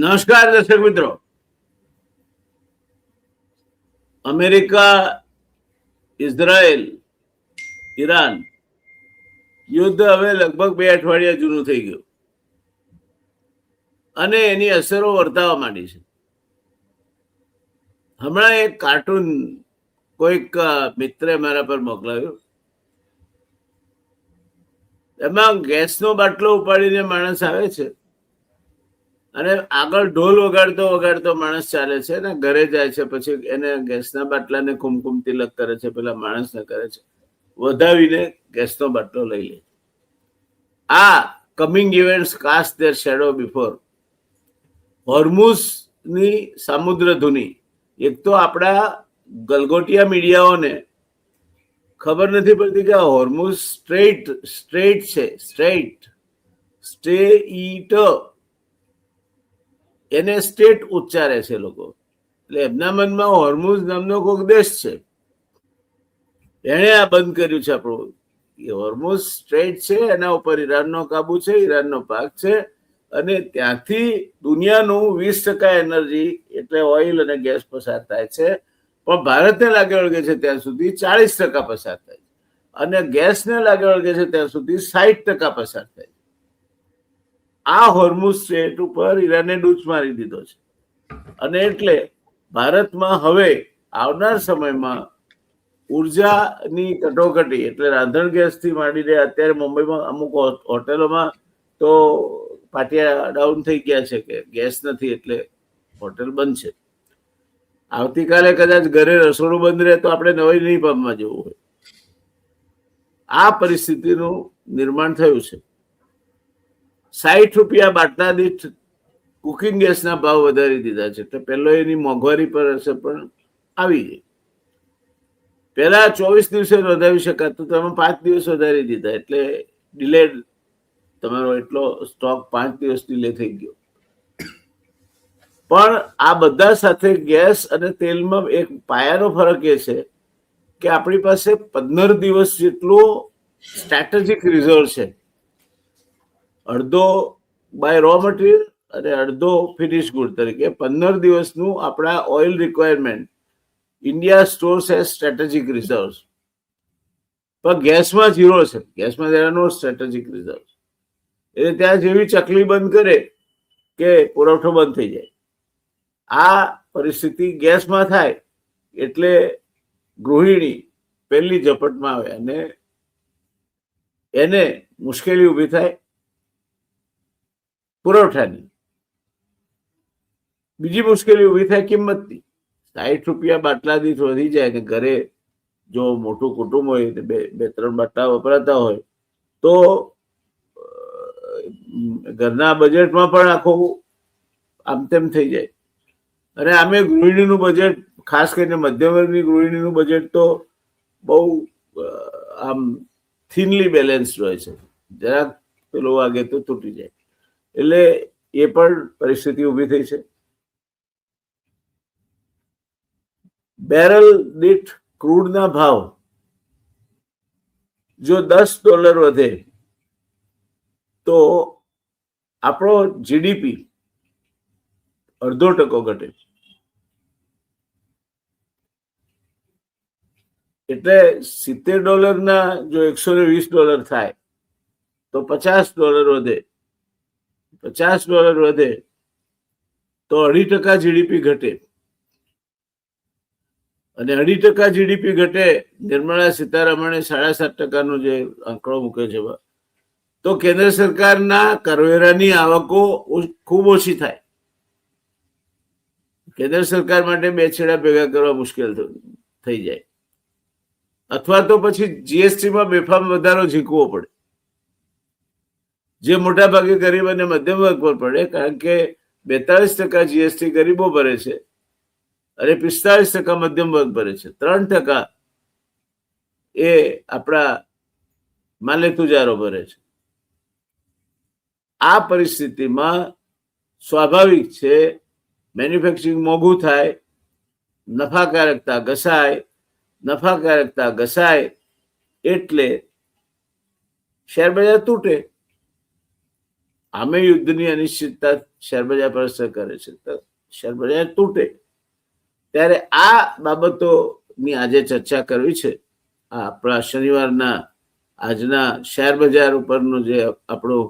નમસ્કાર દર્શક મિત્રો. અમેરિકા, ઇઝરાયલ, ઈરાન યુદ્ધ હવે લગભગ 2 અઠવાડિયા જૂનું થઈ ગયું અને એની અસરો વર્તાવા માંડી છે. હમણાં એક કાર્ટૂન કોઈક મિત્રે મારા પર મોકલાવ્યું. એમાં ગેસનો બાટલો ઉપાડીને માણસ આવે છે અને આગળ ઢોલ વગાડતો વગાડતો માણસ ચાલે છે ને ઘરે જાય છે. પછી એને ગેસના બાટલાને કુમકુમ તિલક કરે છે, પેલા માણસને કરે છે, વધાવીને ગેસનો બાટલો લઈ લે. આ coming events cast their shadow before. હોર્મુઝની સામુદ્ર ધુની. એક તો આપણા ગલગોટિયા મીડિયાઓને ખબર નથી પડતી કે હોર્મુઝ સ્ટ્રેટ છે, સ્ટેટ એને સ્ટેટ ઉચ્ચારે છે લોકો. એટલે એમના મનમાં હોર્મુઝ નામનો કોઈક દેશ છે, એને આ બંધ કર્યું છે. આપણું હોર્મુઝ સ્ટ્રેટ છે, એના ઉપર ઈરાનનો કાબુ છે, ઈરાનનો ભાગ છે અને ત્યાંથી દુનિયાનું 20% એનર્જી એટલે ઓઇલ અને ગેસ પસાર થાય છે. પણ ભારતને લાગે વળગે છે ત્યાં સુધી 40% પસાર થાય છે અને ગેસને લાગે વળગે છે ત્યાં સુધી 60% પસાર થાય છે. આ હોર્મુઝ સ્ટ્રેટ ઉપર ઈરાને ડૂચ મારી દીધો છે અને એટલે ભારતમાં હવે આવનાર સમયમાં ઉર્જાની કટોકટી, એટલે રાંધણ ગેસથી માંડીને અત્યારે મુંબઈમાં અમુક હોટેલોમાં તો પાટિયા ડાઉન થઈ ગયા છે કે ગેસ નથી એટલે હોટેલ બંધ છે. આવતીકાલે કદાચ ઘરે રસોડું બંધ રહે તો આપણે નવી નહીં પામવા જવું હોય. આ પરિસ્થિતિનું નિર્માણ થયું છે. 60 રૂપિયા બાટલા દીઠ કુકિંગ ગેસના ભાવ વધારી દીધા છે. એટલે પહેલો એની મોંઘવારી પર અસર પણ આવી ગઈ. પહેલા 24 દિવસે વધારી શકાતું, તમે 5 દિવસ વધારી દીધા. એટલે ડિલેડ તમારો એટલો સ્ટોક 5 દિવસ ડિલે થઈ ગયો. પણ આ બધા સાથે ગેસ અને તેલમાં એક પાયાનો ફરક એ છે કે આપણી પાસે 15 દિવસ જેટલો સ્ટ્રેટેજિક રિઝર્વ છે. અડધો બાય રો મટીરિયલ અને અડધો ફિનિશ ગુડ તરીકે 15 દિવસનું આપણા oil requirement India stores as strategic reserves. પણ ગેસમાં ઝીરો છે. ગેસમાં there are no strategic reserves. એટલે ત્યાં જેવી ચકલી બંધ કરે કે પુરવઠો બંધ થઈ જાય. આ પરિસ્થિતિ ગેસમાં થાય એટલે ગૃહિણી પહેલી ઝપટમાં આવે અને એને મુશ્કેલી ઊભી થાય પુરવઠાની. બીજી મુશ્કેલી ઊભી થાય કિંમતની. 60 રૂપિયા બાટલા દીઠ વધી જાય ને ઘરે જો મોટું કુટુંબ હોય ને બે 3 બાટલા વપરાતા હોય તો ઘરના બજેટમાં પણ આખું આમ તેમ થઈ જાય. અને આમે ગૃહિણીનું બજેટ, ખાસ કરીને મધ્યમ વર્ગની ગૃહિણીનું બજેટ તો બહુ આમ થિનલી બેલેન્સ્ડ હોય છે. જરાક પેલો વાગે તો તૂટી જાય. એટલે એ પણ પરિસ્થિતિ ઊભી થઈ છે. બેરલ દીઠ ક્રૂડના ભાવ જો $10 વધે તો આપણો જીડીપી 0.5% ઘટે. એટલે $70 જો $120 થાય તો $50 વધે. $50 વધે તો 2.5% જીડીપી ઘટે. અને 2.5% જીડીપી ઘટે. નિર્મલા સીતારમણે 7.5% જે આંકડો મૂક્યો છે, તો કેન્દ્ર સરકારના કરવેરાની આવકો ખૂબ ઓછી થાય. કેન્દ્ર સરકાર માટે 2 છેડા ભેગા કરવા મુશ્કેલ થઈ જાય. અથવા તો પછી જીએસટીમાં બેફામ વધારો ઝીકવો પડે, જે મોટા ભાગે ગરીબ અને મધ્યમ વર્ગ પર પડે. કારણ કે 42% જીએસટી ગરીબો ભરે છે અને 45% મધ્યમ વર્ગ ભરે છે. 3% એ આપણા માલેતુજારો ભરે છે. આ પરિસ્થિતિમાં સ્વાભાવિક છે મેન્યુફેક્ચરિંગ મોંઘું થાય, નફાકારકતા ઘસાય એટલે શેર બજાર તૂટે. આમે યુદ્ધની અનિશ્ચિતતા શેરબજાર પર અસર કરે છે, તો શેરબજાર તૂટે. ત્યારે આ બાબતોની આજે ચર્ચા કરવી છે. આપણા શનિવારના આજના શેર બજાર ઉપરનું જે આપણું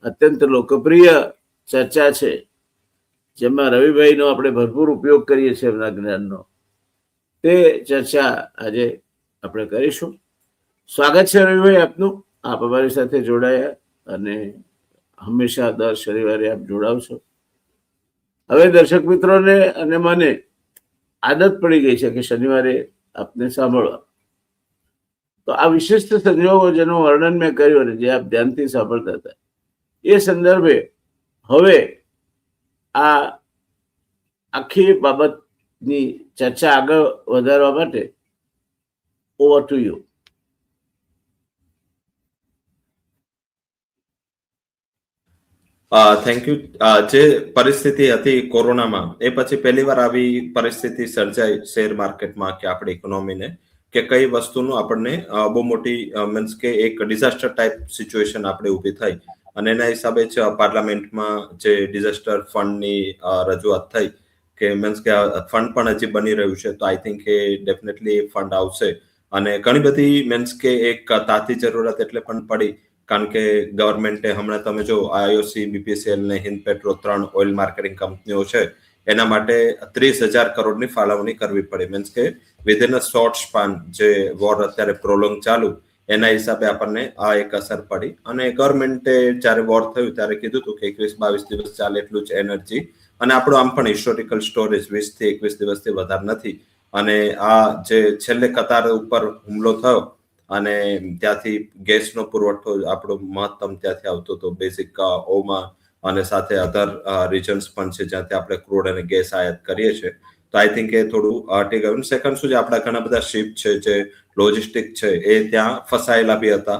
અત્યંત લોકપ્રિય ચર્ચા છે, જેમાં રવિભાઈનો આપણે ભરપૂર ઉપયોગ કરીએ છીએ એમના જ્ઞાનનો, તે ચર્ચા આજે આપણે કરીશું. સ્વાગત છે રવિભાઈ આપનું. આપ અમારી સાથે જોડાયા અને હંમેશા દર શનિવારે આપ જોડાવશો. હવે દર્શક મિત્રોને અને મને આદત પડી ગઈ છે કે શનિવારે આપને સાંભળવા. તો આ વિશિષ્ટ સંજોગો જેનું વર્ણન મેં કર્યું અને જે આપ ધ્યાનથી સાંભળતા હતા, એ સંદર્ભે હવે આ આખી બાબતની ચર્ચા આગળ વધારવા માટે over to you. Thank you. જે પરિસ્થિતિ હતી કોરોનામાં, એ પછી પહેલી વાર આવી પરિસ્થિતિ સર્જાઈ શેર માર્કેટમાં કે આપણી ઇકોનોમીને, કે કઈ વસ્તુનું આપણને બહુ મોટી મીન્સ કે એક ડિઝાસ્ટર ટાઈપ સિચ્યુએશન આપણે ઊભી થઈ. અને એના હિસાબે જ પાર્લામેન્ટમાં જે ડિઝાસ્ટર ફંડની રજૂઆત થઈ કે મીન્સ કે ફંડ પણ હજી બની રહ્યું છે, તો I think A definitely fund આવશે. અને ઘણી બધી મીન્સ કે એક તાતી જરૂરત એટલે પણ પડી, કારણ કે ગવર્મેન્ટે હમણાં તમે જો આઈઓસી, બીપીસીએલ ને હિન્દ પેટ્રો 3 ઓઇલ માર્કેટિંગ કંપનીઓ છે, એના માટે 30,000 કરોડની ફાળવણી કરવી પડી. મીન્સ કે વિધિન અ શોર્ટ સ્પાન, જે વોર અત્યારે પ્રોલોંગ ચાલુ, એના હિસાબે આપણને આ એક અસર પડી. અને ગવર્મેન્ટે જયારે વોર થયું ત્યારે કીધું હતું કે 21-22 દિવસ ચાલે એટલું જ એનર્જી, અને આપણું આમ પણ હિસ્ટોરિકલ સ્ટોરેજ 20 થી 21 દિવસથી વધારે નથી. અને આ જે છેલ્લે કતાર ઉપર હુમલો થયો અને ત્યાંથી ગેસનો પુરવઠો આપણો મહત્તમ ત્યાંથી આવતો હતો, બેઝિક ઓમાં, અને સાથે અધર રિજન્સ પણ છે જ્યાંથી આપણે ક્રૂડ અને ગેસ આયાત કરીએ છીએ. તો આઈ થિંક એ થોડું અટકી ગયું. સેકન્ડ શું છે, આપણા ઘણા બધા શિપ છે, જે લોજિસ્ટિક છે, એ ત્યાં ફસાયેલા બી હતા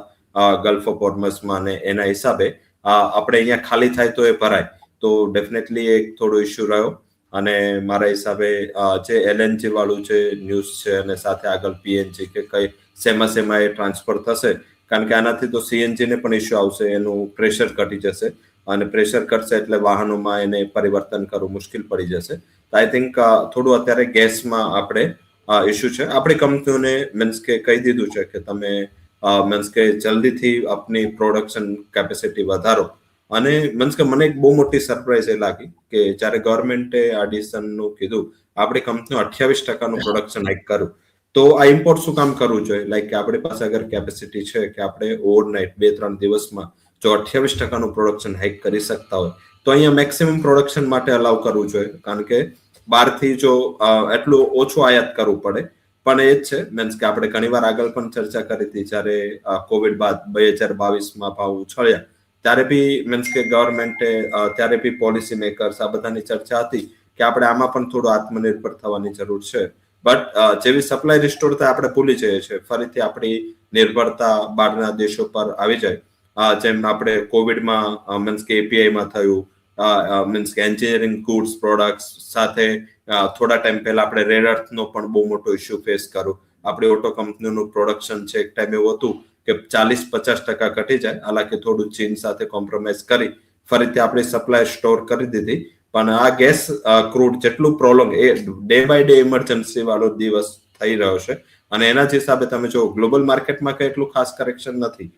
ગલ્ફ ઓફ હોર્મઝમાં, અને એના હિસાબે આપણે અહીંયા ખાલી થાય તો એ ભરાય, તો ડેફિનેટલી એક થોડો ઇસ્યુ રહ્યો. અને મારા હિસાબે જે એલએનજી વાળું જે ન્યૂઝ છે, અને સાથે આગળ પીએનજી કે કઈ સેમાં એ ટ્રાન્સફર થશે, કારણ કે આનાથી તો સીએનજી ને પણ ઇસ્યુ આવશે, એનું પ્રેશર ઘટી જશે, અને પ્રેશર ઘટશે એટલે વાહનોમાં એને પરિવર્તન કરવું મુશ્કેલ પડી જશે. તો આઈ થિંક થોડું અત્યારે ગેસમાં આપણે ઇસ્યુ છે. આપણી કંપનીઓને મીન્સ કે કહી દીધું છે કે તમે મીન્સ કે જલ્દીથી આપની પ્રોડક્શન કેપેસિટી વધારો. અને મીન્સ કે મને એક બહુ મોટી સરપ્રાઈઝ એ લાગી કે જયારે ગવર્મેન્ટે આ ડિસિઝનનું કીધું, આપણી કંપનીઓ 28% પ્રોડક્શન હાઇક કર્યું. તો આ ઇમ્પોર્ટ શું કામ કરવું જોઈએ? લાઈક કે આપણી પાસે અગર કેપેસિટી છે કે આપણે ઓવરનાઇટ 2-3 દિવસમાં જો 28% પ્રોડક્શન હાઇક કરી શકતા હોય, તો અહીંયા મેક્સિમમ પ્રોડક્શન માટે અલાઉ કરવું જોઈએ. કારણ કે બહારથી જો એટલું ઓછું આયાત કરવું પડે. પણ એ જ છે મીન્સ કે આપણે ઘણીવાર આગળ પણ ચર્ચા કરી હતી, જયારે કોવિડ બાદ 2022માં ભાવ ઉછળ્યા ત્યારે બી મીન્સ કે ગવર્મેન્ટે ત્યારે બી પોલિસી મેકર્સ આ બધાની ચર્ચા હતી કે આપણે આમાં પણ થોડું આત્મનિર્ભર થવાની જરૂર છે. બટ જેવી સપ્લાય રિસ્ટોર થાય આપણે ભૂલી જઈએ છીએ, ફરીથી આપણી નિર્ભરતા બહારના દેશો પર આવી જાય. જેમ આપણે કોવિડમાં મીન્સ કે એપીઆઈમાં થયું, મીન્સ કે એન્જિનિયરિંગ ગુડ્સ પ્રોડક્ટ્સ સાથે થોડા ટાઈમ પહેલા આપણે રેર અર્થનો પણ બહુ મોટો ઇસ્યુ ફેસ કર્યો. આપણી ઓટો કંપનીનું પ્રોડક્શન છે એક ટાઈમ એવું હતું કે 40-50% ઘટી જાય, હાલાકી થોડું ચીન સાથે કોમ્પ્રોમાઇઝ કરી ફરીથી આપણી સપ્લાય સ્ટોર કરી દીધી. પણ આ ગેસ ક્રૂડ જેટલું પ્રોલોંગ, એ ડે બાય ડે ઇમરજન્સી વાળો દિવસ થઈ રહ્યો છે. અને એના જ હિસાબે તમે જો ગ્લોબલ માર્કેટમાં કઈ એટલું ખાસ કરેક્શન નથી.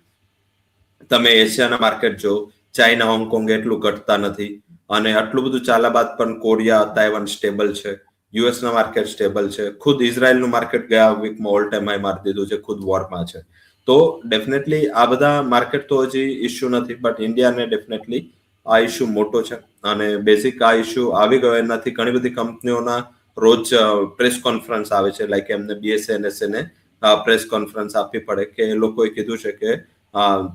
તમે એશિયાના માર્કેટ જો, ચાઇના, હોંગકોંગ એટલું ઘટતા નથી. અને આટલું બધું ચાલ્યા બાદ પણ કોરિયા, તાઇવાન સ્ટેબલ છે, યુએસના માર્કેટ સ્ટેબલ છે, ખુદ ઇઝરાયલનું માર્કેટ ગયા વીકમાં ઓલ ટાઈમ હાઈ મારી દીધું છે, ખુદ વોરમાં છે. તો ડેફિનેટલી આ બધા માર્કેટ તો હજી ઇસ્યુ નથી, બટ ઇન્ડિયાને ડેફિનેટલી આ ઇસ્યુ મોટો છે. અને બેઝિક આ ઇસ્યુ આવી ગયો એનાથી ઘણી બધી કંપનીઓના રોજ પ્રેસ કોન્ફરન્સ આવે છે, લાઈક એમને BSNSA ને પ્રેસ કોન્ફરન્સ આપવી પડે કે એ લોકોએ કીધું છે કે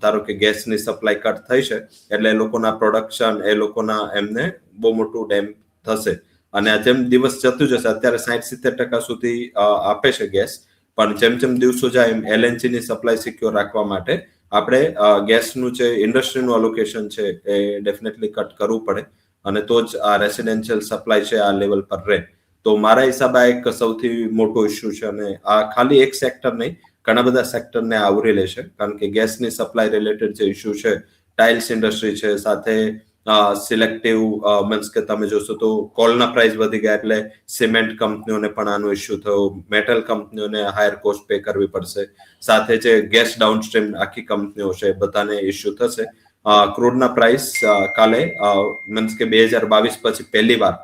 ધારો કે ગેસની સપ્લાય કટ થઈ છે એટલે એ લોકોના પ્રોડક્શન, એ લોકોના એમને બહુ મોટું ડેમ થશે. અને જેમ દિવસ જતું જશે, અત્યારે 60-70% સુધી આપે છે ગેસ, પણ જેમ જેમ દિવસો જાય એમ LNG ની સપ્લાય સિક્યોર રાખવા માટે આપણે ગેસનું જે ઇન્ડસ્ટ્રીનું અલોકેશન છે એ ડેફિનેટલી કટ કરવું પડે, અને તો જ આ રેસિડેન્શિયલ સપ્લાય છે આ લેવલ પર રહે. તો મારા હિસાબે આ એક સૌથી મોટો ઇસ્યુ છે. અને આ ખાલી એક સેક્ટર નહીં, ઘણા બધા સેક્ટરને આવરી લેશે, કારણ કે ગેસની સપ્લાય રિલેટેડ જે ઇસ્યુ છે ટાઇલ્સ ઇન્ડસ્ટ્રી છે, સાથે સિલેક્ટિવ મીન્સ કે તમે જોશો તો કોલના પ્રાઇસ વધી ગયા એટલે સિમેન્ટ કંપનીઓને પણ આનો ઇસ્યુ થયો, મેટલ કંપનીઓને હાયર કોસ્ટ પે કરવી પડશે, સાથે જે ગેસ ડાઉનસ્ટ્રીમ આખી કંપનીઓ છે બધાને ઇસ્યુ થશે. ક્રૂડના પ્રાઇસ કાલે મીન્સ કે 2022 પછી પહેલી વાર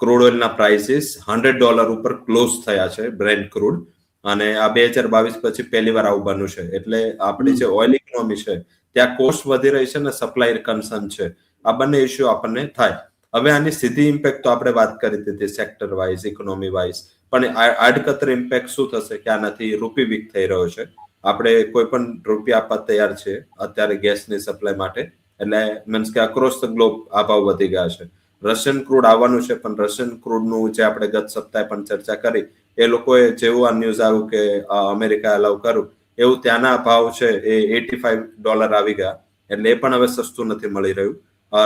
ક્રૂડ ઓઇલના પ્રાઇસીસ $100 ઉપર ક્લોઝ થયા છે, બ્રેન્ટ ક્રૂડ, અને આ 2022 પછી પહેલી વાર આવું બન્યું છે. એટલે આપણી જે ઓઇલ ઇકોનોમી છે ત્યાં કોસ્ટ વધી રહી છે અને સપ્લાય કન્સર્ન છે, આ બંને ઇસ્યુ આપણને થાય. હવે આની સીધી ઇમ્પેક્ટ તો આપણે વાત કરી દીધી સેક્ટર વાઇઝ, ઇકોનોમી વાઇઝ, પણ આડકતર ઇમ્પેક્ટ શું થશે કે આનાથી રૂપી વીક થઈ રહ્યો છે. આપણે કોઈ પણ રૂપિયા આપવા તૈયાર છે અત્યારે ગેસની સપ્લાય માટે, એટલે મીન્સ કે અક્રોસ ધ ગ્લોબ આ ભાવ વધી ગયા છે. રશિયન ક્રૂડ આવવાનું છે, પણ રશિયન ક્રૂડનું જે આપણે ગત સપ્તાહે પણ ચર્ચા કરી, એ લોકોએ જેવું આ ન્યૂઝ આવ્યું કે અમેરિકા અલાઉ કર્યું, એવું ત્યાંના ભાવ છે એ $85 આવી ગયા, એટલે એ પણ હવે સસ્તું નથી મળી રહ્યું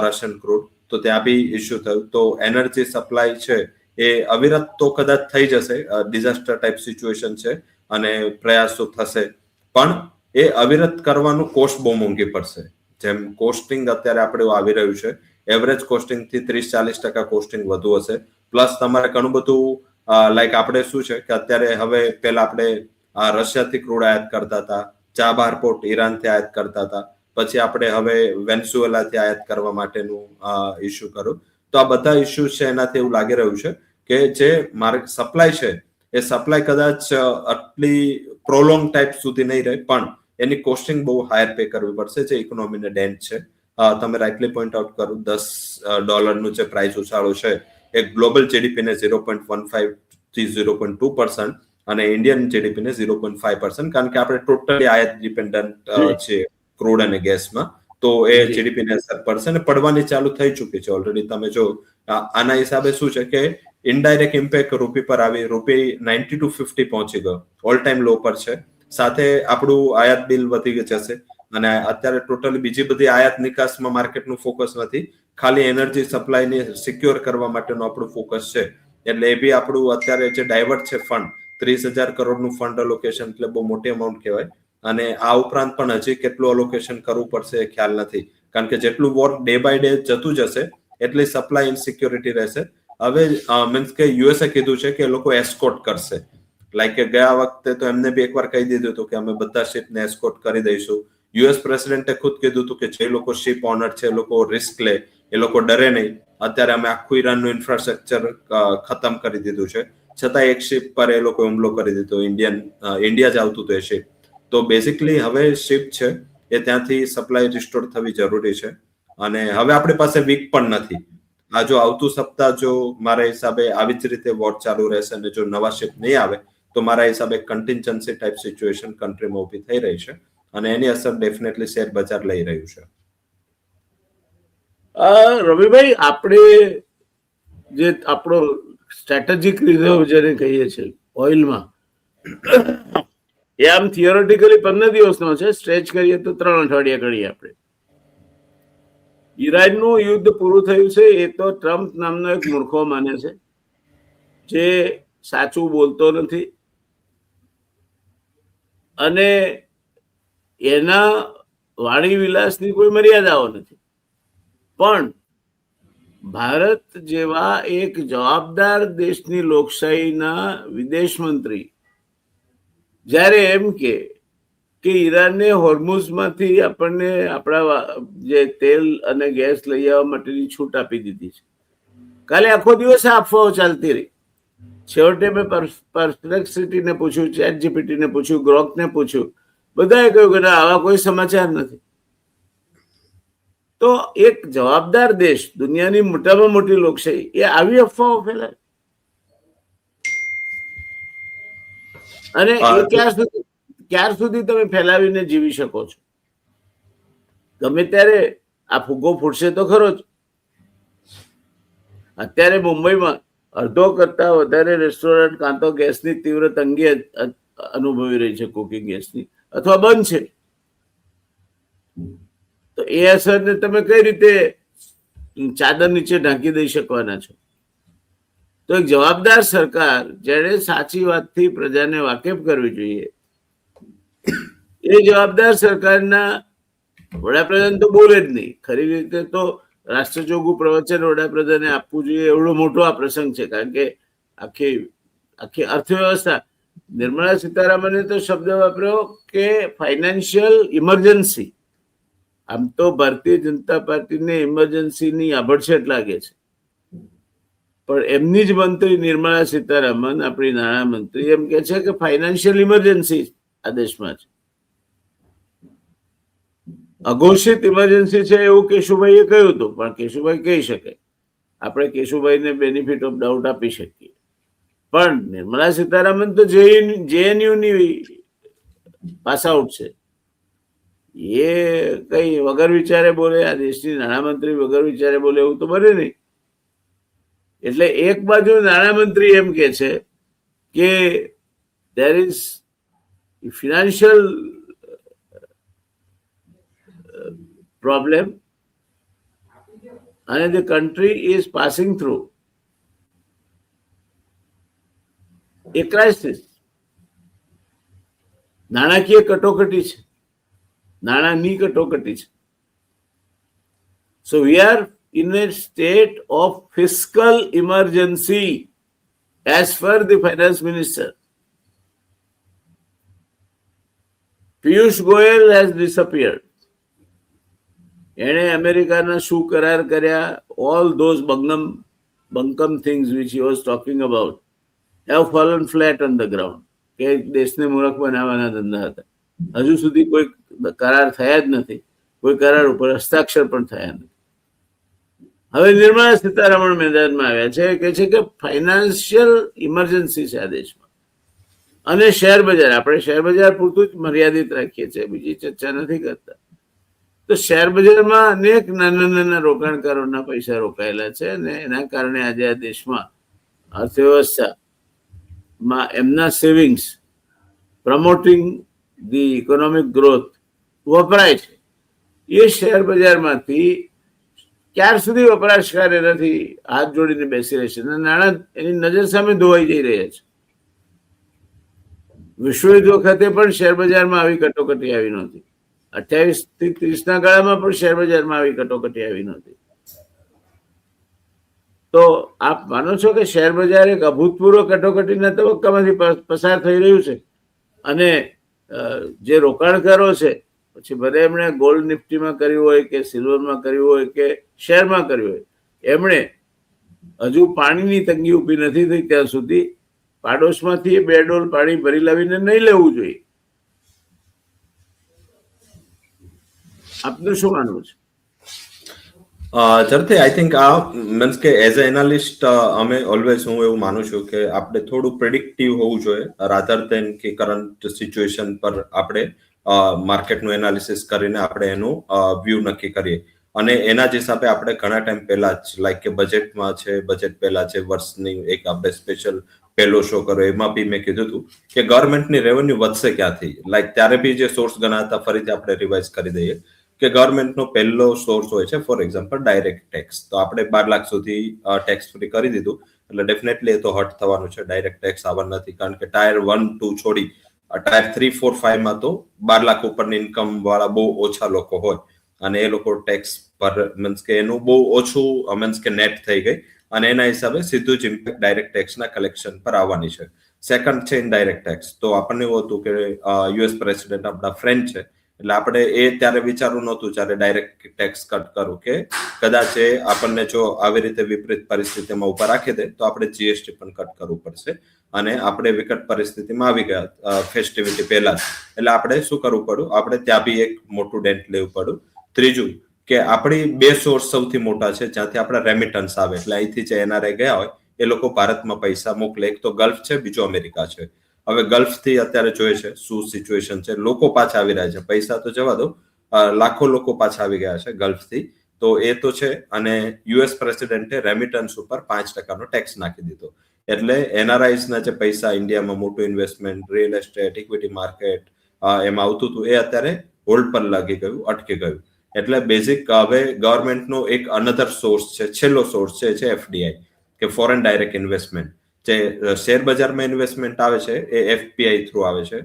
રશિયન ક્રૂડ, તો ત્યાં બી ઇસ્યુ થયું. તો એનર્જી સપ્લાય છે એ અવિરત તો કદાચ થઈ જશે, ડિઝાસ્ટર ટાઈપ સિચ્યુએશન છે અને પ્રયાસો થશે, પણ એ અવિરત કરવાનું કોસ્ટ બહુ મોંઘી પડશે. જેમ કોસ્ટિંગ અત્યારે આપણે આવી રહ્યું છે, એવરેજ કોસ્ટિંગ થી 30-40% કોસ્ટિંગ વધુ હશે, પ્લસ તમારે ઘણું બધું લાઈક આપણે શું છે કે અત્યારે હવે પહેલા આપણે રશિયાથી ક્રૂડ આયાત કરતા હતા, ચાબહાર પોર્ટ ઈરાનથી આયાત કરતા હતા, પછી આપણે હવે વેનેઝુએલાથી આયાત કરવા માટેનું ઇસ્યુ કર્યું. તો આ બધા ઇસ્યુ છે એનાથી એવું લાગી રહ્યું છે કે જે સપ્લાય છે એ સપ્લાય કદાચ આટલી પ્રોલોંગ ટાઈપ સુધી નહીં રહે, પણ એની કોસ્ટિંગ બહુ હાયર પે કરવી પડશે, જે ઇકોનોમીને ડેન્ટ છે. તમે રાઇટલી પોઈન્ટ આઉટ કરું, $10 જે પ્રાઇસ ઉછાળો છે એ ગ્લોબલ જીડીપી ને 0.15 થી 0.2% અને ઇન્ડિયન જીડીપી ને 0.5%, કારણ કે આપણે ટોટલી આયાત ડિપેન્ડન્ટ છે ક્રૂડ અને ગેસમાં, તો એ જીડીપી ને અસર પડશે અને પડવાની ચાલુ થઈ ચૂકી છે ઓલરેડી. તમે જો આના હિસાબે શું છે કે ઇનડાયરેક્ટ ઇમ્પેક્ટ રૂપી પર આવી, રૂપી 90 to 50 પહોંચી ગયો, ઓલ ટાઈમ લો પર છે. સાથે આપણું આયાત બિલ વધી જશે, અને અત્યારે ટોટલી બીજી બધી આયાત નિકાસમાં માર્કેટનું ફોકસ નથી, ખાલી એનર્જી સપ્લાયને સિક્યોર કરવા માટેનું આપણું ફોકસ છે. એટલે એ બી આપણું અત્યારે જે ડાયવર્ટ છે ફંડ, 30,000 કરોડનું ફંડ અલોકેશન, એટલે બહુ મોટી અમાઉન્ટ કહેવાય. અને આ ઉપરાંત પણ હજી કેટલું અલોકેશન કરવું પડશે એ ખ્યાલ નથી, કારણ કે જેટલું વોર ડે બાય ડે જતું જશે એટલી સપ્લાય ઇનસિક્યોરિટી રહેશે. હવે મીન્સ કે યુએસએ કીધું છે કે એ લોકો એસ્કોર્ટ કરશે, લાઈક કે ગયા વખતે તો એમને બી એકવાર કહી દીધું હતું કે અમે બધા શિપને એસ્કોર્ટ કરી દઈશું. યુએસ પ્રેસિડેન્ટે ખુદ કીધું હતું કે જે લોકો શિપ ઓનર છે એ લોકો રિસ્ક લે, એ લોકો ડરે નહીં. અત્યારે અમે આખું ઈરાનનું ઇન્ફ્રાસ્ટ્રક્ચર ખતમ કરી દીધું છે, છતાં એક શિપ પર એ લોકો હુમલો કરી દીધો, ઇન્ડિયા જ આવતું હતું એ શિપ. તો બેઝિકલી હવે શિપ છે એ ત્યાંથી સપ્લાય રિસ્ટોર થવી જરૂરી છે, અને હવે આપણી પાસે વીક પણ નથી. આ જો આવતું સપ્તાહ જો મારા હિસાબે આવી જ રીતે વોર ચાલુ રહેશે અને જો નવા શિપ નહીં આવે તો મારા હિસાબે કન્ટિન્જન્સી ટાઈપ સિચ્યુએશન કન્ટ્રીમાં ઊભી થઈ રહી છે, અને એની અસર ડેફિનેટલી શેર બજાર લઈ રહ્યું છે. રવિભાઈ, આપણે જે આપણો સ્ટ્રેટેજિક રિઝર્વ જેને કહીએ છીએ ઓઇલમાં, એ આમ થિયોરેટિકલી 15 દિવસનો છે, સ્ટ્રેચ કરીએ તો 3 અઠવાડિયા ગણીએ આપણે. ઈરાનનું યુદ્ધ પૂરું થયું છે એ તો ટ્રમ્પ નામનો એક મૂર્ખો માને છે, જે સાચું બોલતો નથી, અને એના વાણી વિલાસની કોઈ મર્યાદાઓ નથી. પણ ભારત જેવા એક જવાબદાર દેશની લોકશાહીના વિદેશ મંત્રી જ્યારે એમ કે ઈરાનને હોર્મુઝમાંથી આપણને આપણા જે તેલ અને ગેસ લઈ આવવા માટેની છૂટ આપી દીધી છે, કાલે આખો દિવસ આ અફવાઓ ચાલતી રહી. છેવટે મેં પર્પ્લેક્સિટીને પૂછ્યું, ચેટ જીપીટીને પૂછ્યું, ગ્રોકને પૂછ્યું, બધાએ કહ્યું કે ના, આવા કોઈ સમાચાર નથી. તો એક જવાબદાર દેશ, દુનિયાની મોટામાં મોટી લોકશાહી, એ આવી અફવાઓ ફેલાય, અને એ ક્યાર સુધી તમે ફેલાવીને જીવી શકો છો? ગમે ત્યારે આ ફુગ્ગો ફૂટશે તો ખરો જ. અત્યારે મુંબઈમાં અડધો કરતા વધારે રેસ્ટોરન્ટ કાં તો ગેસની તીવ્ર તંગી અનુભવી રહી છે, કુકિંગ ગેસની, અથવા બંધ છે. તો એ અસરને તમે કઈ રીતે ચાદર નીચે ઢાંકી દઈ શકવાના છો? તો એક જવાબદાર સરકાર જેને સાચી વાતથી પ્રજાને વાકેફ કરવી જોઈએ, એ જવાબદાર સરકારના વડાપ્રધાન તો બોલે જ નહીં. ખરી રીતે તો રાષ્ટ્રજોગું પ્રવચન વડાપ્રધાને આપવું જોઈએ એવડો મોટો આ પ્રસંગ છે, કારણ કે આખી આખી અર્થવ્યવસ્થા. નિર્મલા સીતારામને તો શબ્દ વાપર્યો કે ફાઇનાન્શિયલ ઇમરજન્સી. આમ તો ભારતીય જનતા પાર્ટીને ઇમરજન્સીની આભડછટ લાગે છે, પણ એમની જ મંત્રી નિર્મલા સીતારામન, આપણી નાણામંત્રી, એમ કે છે કે ફાઇનાન્શિયલ ઇમરજન્સી આ દેશમાં છે. અઘોષિત ઇમરજન્સી છે એવું કેશુભાઈએ કહ્યું હતું, પણ કેશુભાઈ કહી શકે, આપણે કેશુભાઈને બેનિફિટ ઓફ ડાઉટ આપી શકીએ. પણ નિર્મલા સીતારામન તો જેએનયુની પાસ આઉટ છે. એ કઈ વગર વિચારે બોલે, આ દેશની નાણામંત્રી વગર વિચારે બોલે એવું તો બને નહીં. એટલે એક બાજુ નાણામંત્રી એમ કે છે કે there is financial problem and the country is passing through a crisis. નાણાકીય કટોકટી છે, નાણાંની કટોકટી છે. So we are in a state of fiscal emergency as per the finance minister. Piyush Goyal has disappeared. એને અમેરિકાના શું કરાર કર્યા, all those bunkum things which he was talking about have fallen flat on the ground. કે દેશને મૂર્ખ બનાવવાના ધંધા હતા. હજુ સુધી કોઈ કરાર થયા જ નથી, કોઈ કરાર ઉપર હસ્તાક્ષર પણ થયા નથી. હવે નિર્મલા સીતારમણ મેદાનમાં આવ્યા છે, કે છે કે ફાઇનાન્શિયલ ઇમરજન્સી છે આ દેશમાં. અને શેર બજાર, આપણે શેર બજાર પૂરતું જ મર્યાદિત રાખીએ છીએ, બીજી ચર્ચા નથી કરતા. તો શેર બજારમાં અનેક નાના નાના રોકાણકારોના પૈસા રોકાયેલા છે, અને એના કારણે આજે આ દેશમાં અર્થવ્યવસ્થામાં એમના savings promoting the economic growth વપરાય છે. એ શેર બજારમાંથી ક્યાર સુધી વપરાશકાર એનાથી હાથ જોડીને બેસી રહેશે, નાણાં એની નજર સામે ધોવાઈ જઈ રહ્યા છે. વિશ્વયુદ્ધ વખતે પણ શેર બજારમાં આવી કટોકટી આવી નહોતી. 28 થી 30 ગાળામાં પણ શેર બજારમાં આવી કટોકટી આવી નહોતી. તો આપ માનો છો કે શેર બજાર એક અભૂતપૂર્વ કટોકટીના તબક્કામાંથી પસાર થઈ રહ્યું છે? અને જે રોકાણકારો છે, પછી ભલે એમણે ગોલ્ડ નિફ્ટીમાં કર્યું હોય કે સિલ્વરમાં કર્યું હોય કે શેરમાં કર્યું હોય, એમણે હજુ પાણીની તંગી ઊભી નથી થઈ ત્યાં સુધી પાડોશમાંથી 2 ડોલ પાણી ભરી લાવીને નહીં લેવું જોઈએ. આપનું શું માનવું છે? ચરતે આઈ થિંક આ મીન્સ કે એઝ અ એનાલિસ્ટ અમે ઓલવેઝ, હું એવું માનું છું કે આપણે થોડું પ્રિડિક્ટિવ હોવું જોઈએ રાધર દેન કે કરંટ સિચ્યુએશન પર આપણે માર્કેટનું એનાલિસિસ કરીને આપણે એનું વ્યૂ નક્કી કરીએ. અને એના જ હિસાબે આપણે ઘણા ટાઈમ પહેલા જ, લાઈક કે બજેટમાં છે, બજેટ પહેલા છે, વર્ષની એક આપણે સ્પેશિયલ પહેલો શો કર્યો, એમાં બી મેં કીધું હતું કે ગવર્મેન્ટની રેવન્યુ વધશે ક્યાંથી. લાઈક ત્યારે બી જે સોર્સ ગણાતા ફરીથી આપણે રિવાઇઝ કરી દઈએ કે ગવર્મેન્ટનો પહેલો સોર્સ હોય છે ફોર એક્ઝામ્પલ ડાયરેક્ટ ટેક્સ. તો આપણે 12 લાખ સુધી ટેક્સ ફ્રી કરી દીધું, એટલે ડેફિનેટલી એ તો હટ થવાનું છે. ડાયરેક્ટ ટેક્સ આવવાનું નથી, કારણ કે ટાયર 1, 2 છોડી ટાયર 3, 4, 5 માં તો 12 લાખ ઉપરની ઇન્કમ વાળા બહુ ઓછા લોકો હોય, અને એ લોકો ટેક્સ પર મીન્સ કે એનું બહુ ઓછું મીન્સ કે નેટ થઈ ગઈ, અને એના હિસાબે સીધું જ ઇમ્પેક્ટ ડાયરેક્ટ ટેક્સના કલેક્શન પર આવવાની છે. સેકન્ડ છે ઇનડાયરેક્ટ ટેક્સ. તો આપણને એવું હતું કે યુએસ પ્રેસિડેન્ટ આપણા ફ્રેન્ડ છે, એટલે આપણે એ ત્યારે વિચારવું નહોતું જ્યારે ડાયરેક્ટ ટેક્સ કટ કરું કે કદાચ એ આપણને જો આવી રીતે વિપરીત પરિસ્થિતિમાં ઉપર રાખી દે તો આપણે જીએસટી પણ કટ કરવું પડશે, અને આપણે વિકટ પરિસ્થિતિમાં આવી ગયા ફેસ્ટિવિટી પહેલા જ. એટલે આપણે શું કરવું પડ્યું, આપણે ત્યાં બી એક મોટું ડેન્ટ લેવું પડ્યું. ત્રીજું કે આપણી 2 સોર્સ સૌથી મોટા છે જ્યાંથી આપણે રેમિટન્સ આવે, એટલે અહીંથી જે એનઆરઆઈ ગયા હોય એ લોકો ભારતમાં પૈસા મોકલે. એક તો ગલ્ફ છે, બીજો અમેરિકા છે. હવે ગલ્ફથી અત્યારે જોઈએ છે શું સિચ્યુએશન છે, લોકો પાછા આવી રહ્યા છે. પૈસા તો જવા દો, લાખો લોકો પાછા આવી ગયા છે ગલ્ફથી. તો એ તો છે. અને યુએસ પ્રેસિડેન્ટે રેમિટન્સ ઉપર 5% ટેક્સ નાખી દીધો, એટલે એનઆરઆઈસના જે પૈસા ઇન્ડિયામાં મોટું investment, real estate, equity market એમાં આવતું હતું, એ અત્યારે હોલ્ડ પર લાગી ગયું, અટકી ગયું. એટલે બેઝિક હવે ગવર્મેન્ટનો એક અનધર સોર્સ છે, છેલ્લો સોર્સ છે એફડીઆઈ કે ફોરેન ડાયરેક્ટ ઇન્વેસ્ટમેન્ટ, જે શેર બજારમાં ઇન્વેસ્ટમેન્ટ આવે છે એ એફપીઆઈ થ્રુ આવે છે,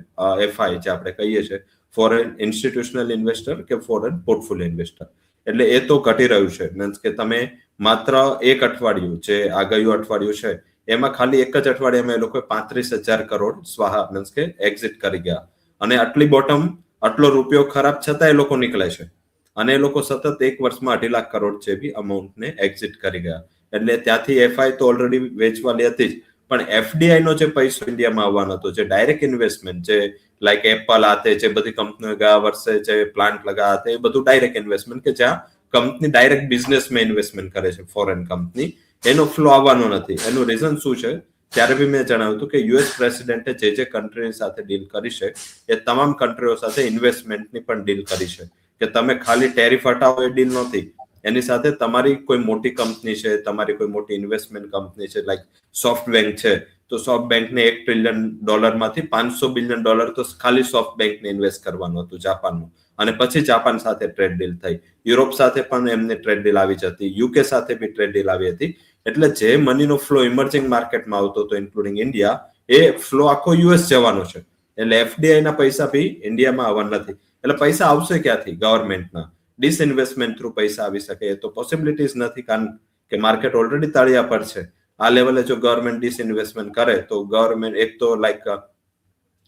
એફઆઈ જે આપણે કહીએ છીએ, ફોરેન ઇન્સ્ટિટ્યુશનલ ઇન્વેસ્ટર કે ફોરેન પોર્ટફોલિયો ઇન્વેસ્ટર. એટલે એ તો ઘટી રહ્યું છે. મીન્સ કે તમે માત્ર એક અઠવાડિયું, જે આ ગયું અઠવાડિયું છે, એમાં ખાલી એક જ અઠવાડિયામાં એ લોકોએ 35,000 કરોડ સ્વાહા મીન્સ કે એક્ઝિટ કરી ગયા. અને આટલી બોટમ, આટલો રૂપિયો ખરાબ છતાં એ લોકો નીકળે છે. અને એ લોકો સતત એક વર્ષમાં 2.5 લાખ કરોડ જેવી અમાઉન્ટને એક્ઝિટ કરી ગયા. એટલે ત્યાંથી એફઆઈ તો ઓલરેડી વેચવાલી હતી જ, પણ એફડીઆઈ નો જે પૈસો ઇન્ડિયામાં આવવાનો હતો, જે ડાયરેક્ટ ઇન્વેસ્ટમેન્ટ, જે લાઈક એપલ આતે જે બધી કંપનીઓ ગયા વર્ષે જે પ્લાન્ટ લગા હતા, એ બધું ડાયરેક્ટ ઇન્વેસ્ટમેન્ટ કે જ્યાં કંપની ડાયરેક્ટ બિઝનેસમાં ઇન્વેસ્ટમેન્ટ કરે છે, ફોરેન કંપની, એનો ફ્લો આવવાનો નથી. એનું રીઝન શું છે? ત્યારે બી મેં જણાવ્યું હતું કે યુએસ પ્રેસિડેન્ટે જે કંટ્રી સાથે ડીલ કરી છે એ તમામ કન્ટ્રીઓ સાથે ઇન્વેસ્ટમેન્ટની પણ ડીલ કરી છે. કે તમે ખાલી ટેરિફ હટાવો એ ડીલ નથી, એની સાથે તમારી કોઈ મોટી કંપની છે, તમારી કોઈ મોટી ઇન્વેસ્ટમેન્ટ કંપની છે, લાઈક સોફ્ટ બેંક છે, તો સોફ્ટ બેંકને $1 ટ્રિલિયન માંથી $500 બિલિયન તો ખાલી સોફ્ટ બેંકને ઇન્વેસ્ટ કરવાનું હતું જાપાનનું. અને પછી જાપાન સાથે ટ્રેડ ડીલ થઈ, યુરોપ સાથે પણ એમને ટ્રેડ ડીલ આવી જતી, યુકે સાથે બી ટ્રેડ ડીલ આવી હતી. એટલે જે મનીનો ફ્લો ઇમર્જિંગ માર્કેટમાં આવતો હતો ઇન્ક્લુડિંગ ઇન્ડિયા, એ ફ્લો આખો યુએસ જવાનો છે. એટલે એફડીઆઈ ના પૈસા બી ઇન્ડિયામાં આવવાના નથી. એટલે પૈસા આવશે ક્યાંથી? ગવર્મેન્ટના ડિસઇન્વેસ્ટમેન્ટ થ્રુ પૈસા આવી શકે એ તો પોસિબિલિટીઝ નથી, કારણ કે માર્કેટ ઓલરેડી તળિયા પર છે. આ લેવલે જો ગવર્મેન્ટ ડિસઇન્વેસ્ટમેન્ટ કરે તો ગવર્મેન્ટ એક તો લાઈક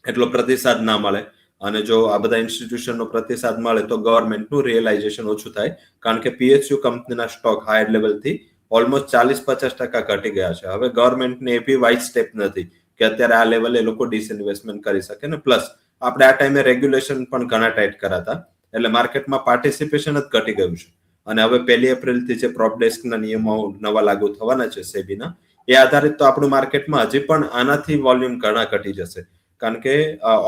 એટલો પ્રતિસાદ ના મળે, અને જો આ બધા ઇન્સ્ટિટ્યુશનનો પ્રતિસાદ મળે તો ગવર્મેન્ટનું રિયલાઇઝેશન ઓછું થાય. કારણ કે પીએસયુ કંપનીના સ્ટોક હાયર લેવલથી ઓલમોસ્ટ 40-50% ઘટી ગયા છે. હવે ગવર્મેન્ટને એ બી વાઇઝ સ્ટેપ નથી કે અત્યારે આ લેવલે એ લોકો ડિસઇન્વેસ્ટમેન્ટ કરી શકે ને. પ્લસ આપણે આ ટાઈમે રેગ્યુલેશન પણ ઘણા ટાઈટ કરાતા, એટલે માર્કેટમાં પાર્ટિસિપેશન જ ઘટી ગયું છે. અને હવે 1 એપ્રિલથી જે પ્રોપ ડેસ્કના નિયમો નવા લાગુ થવાના છે સેબીના, એ આધારિત તો આપણું માર્કેટમાં હજી પણ આનાથી વોલ્યુમ ઘણા ઘટી જશે. કારણ કે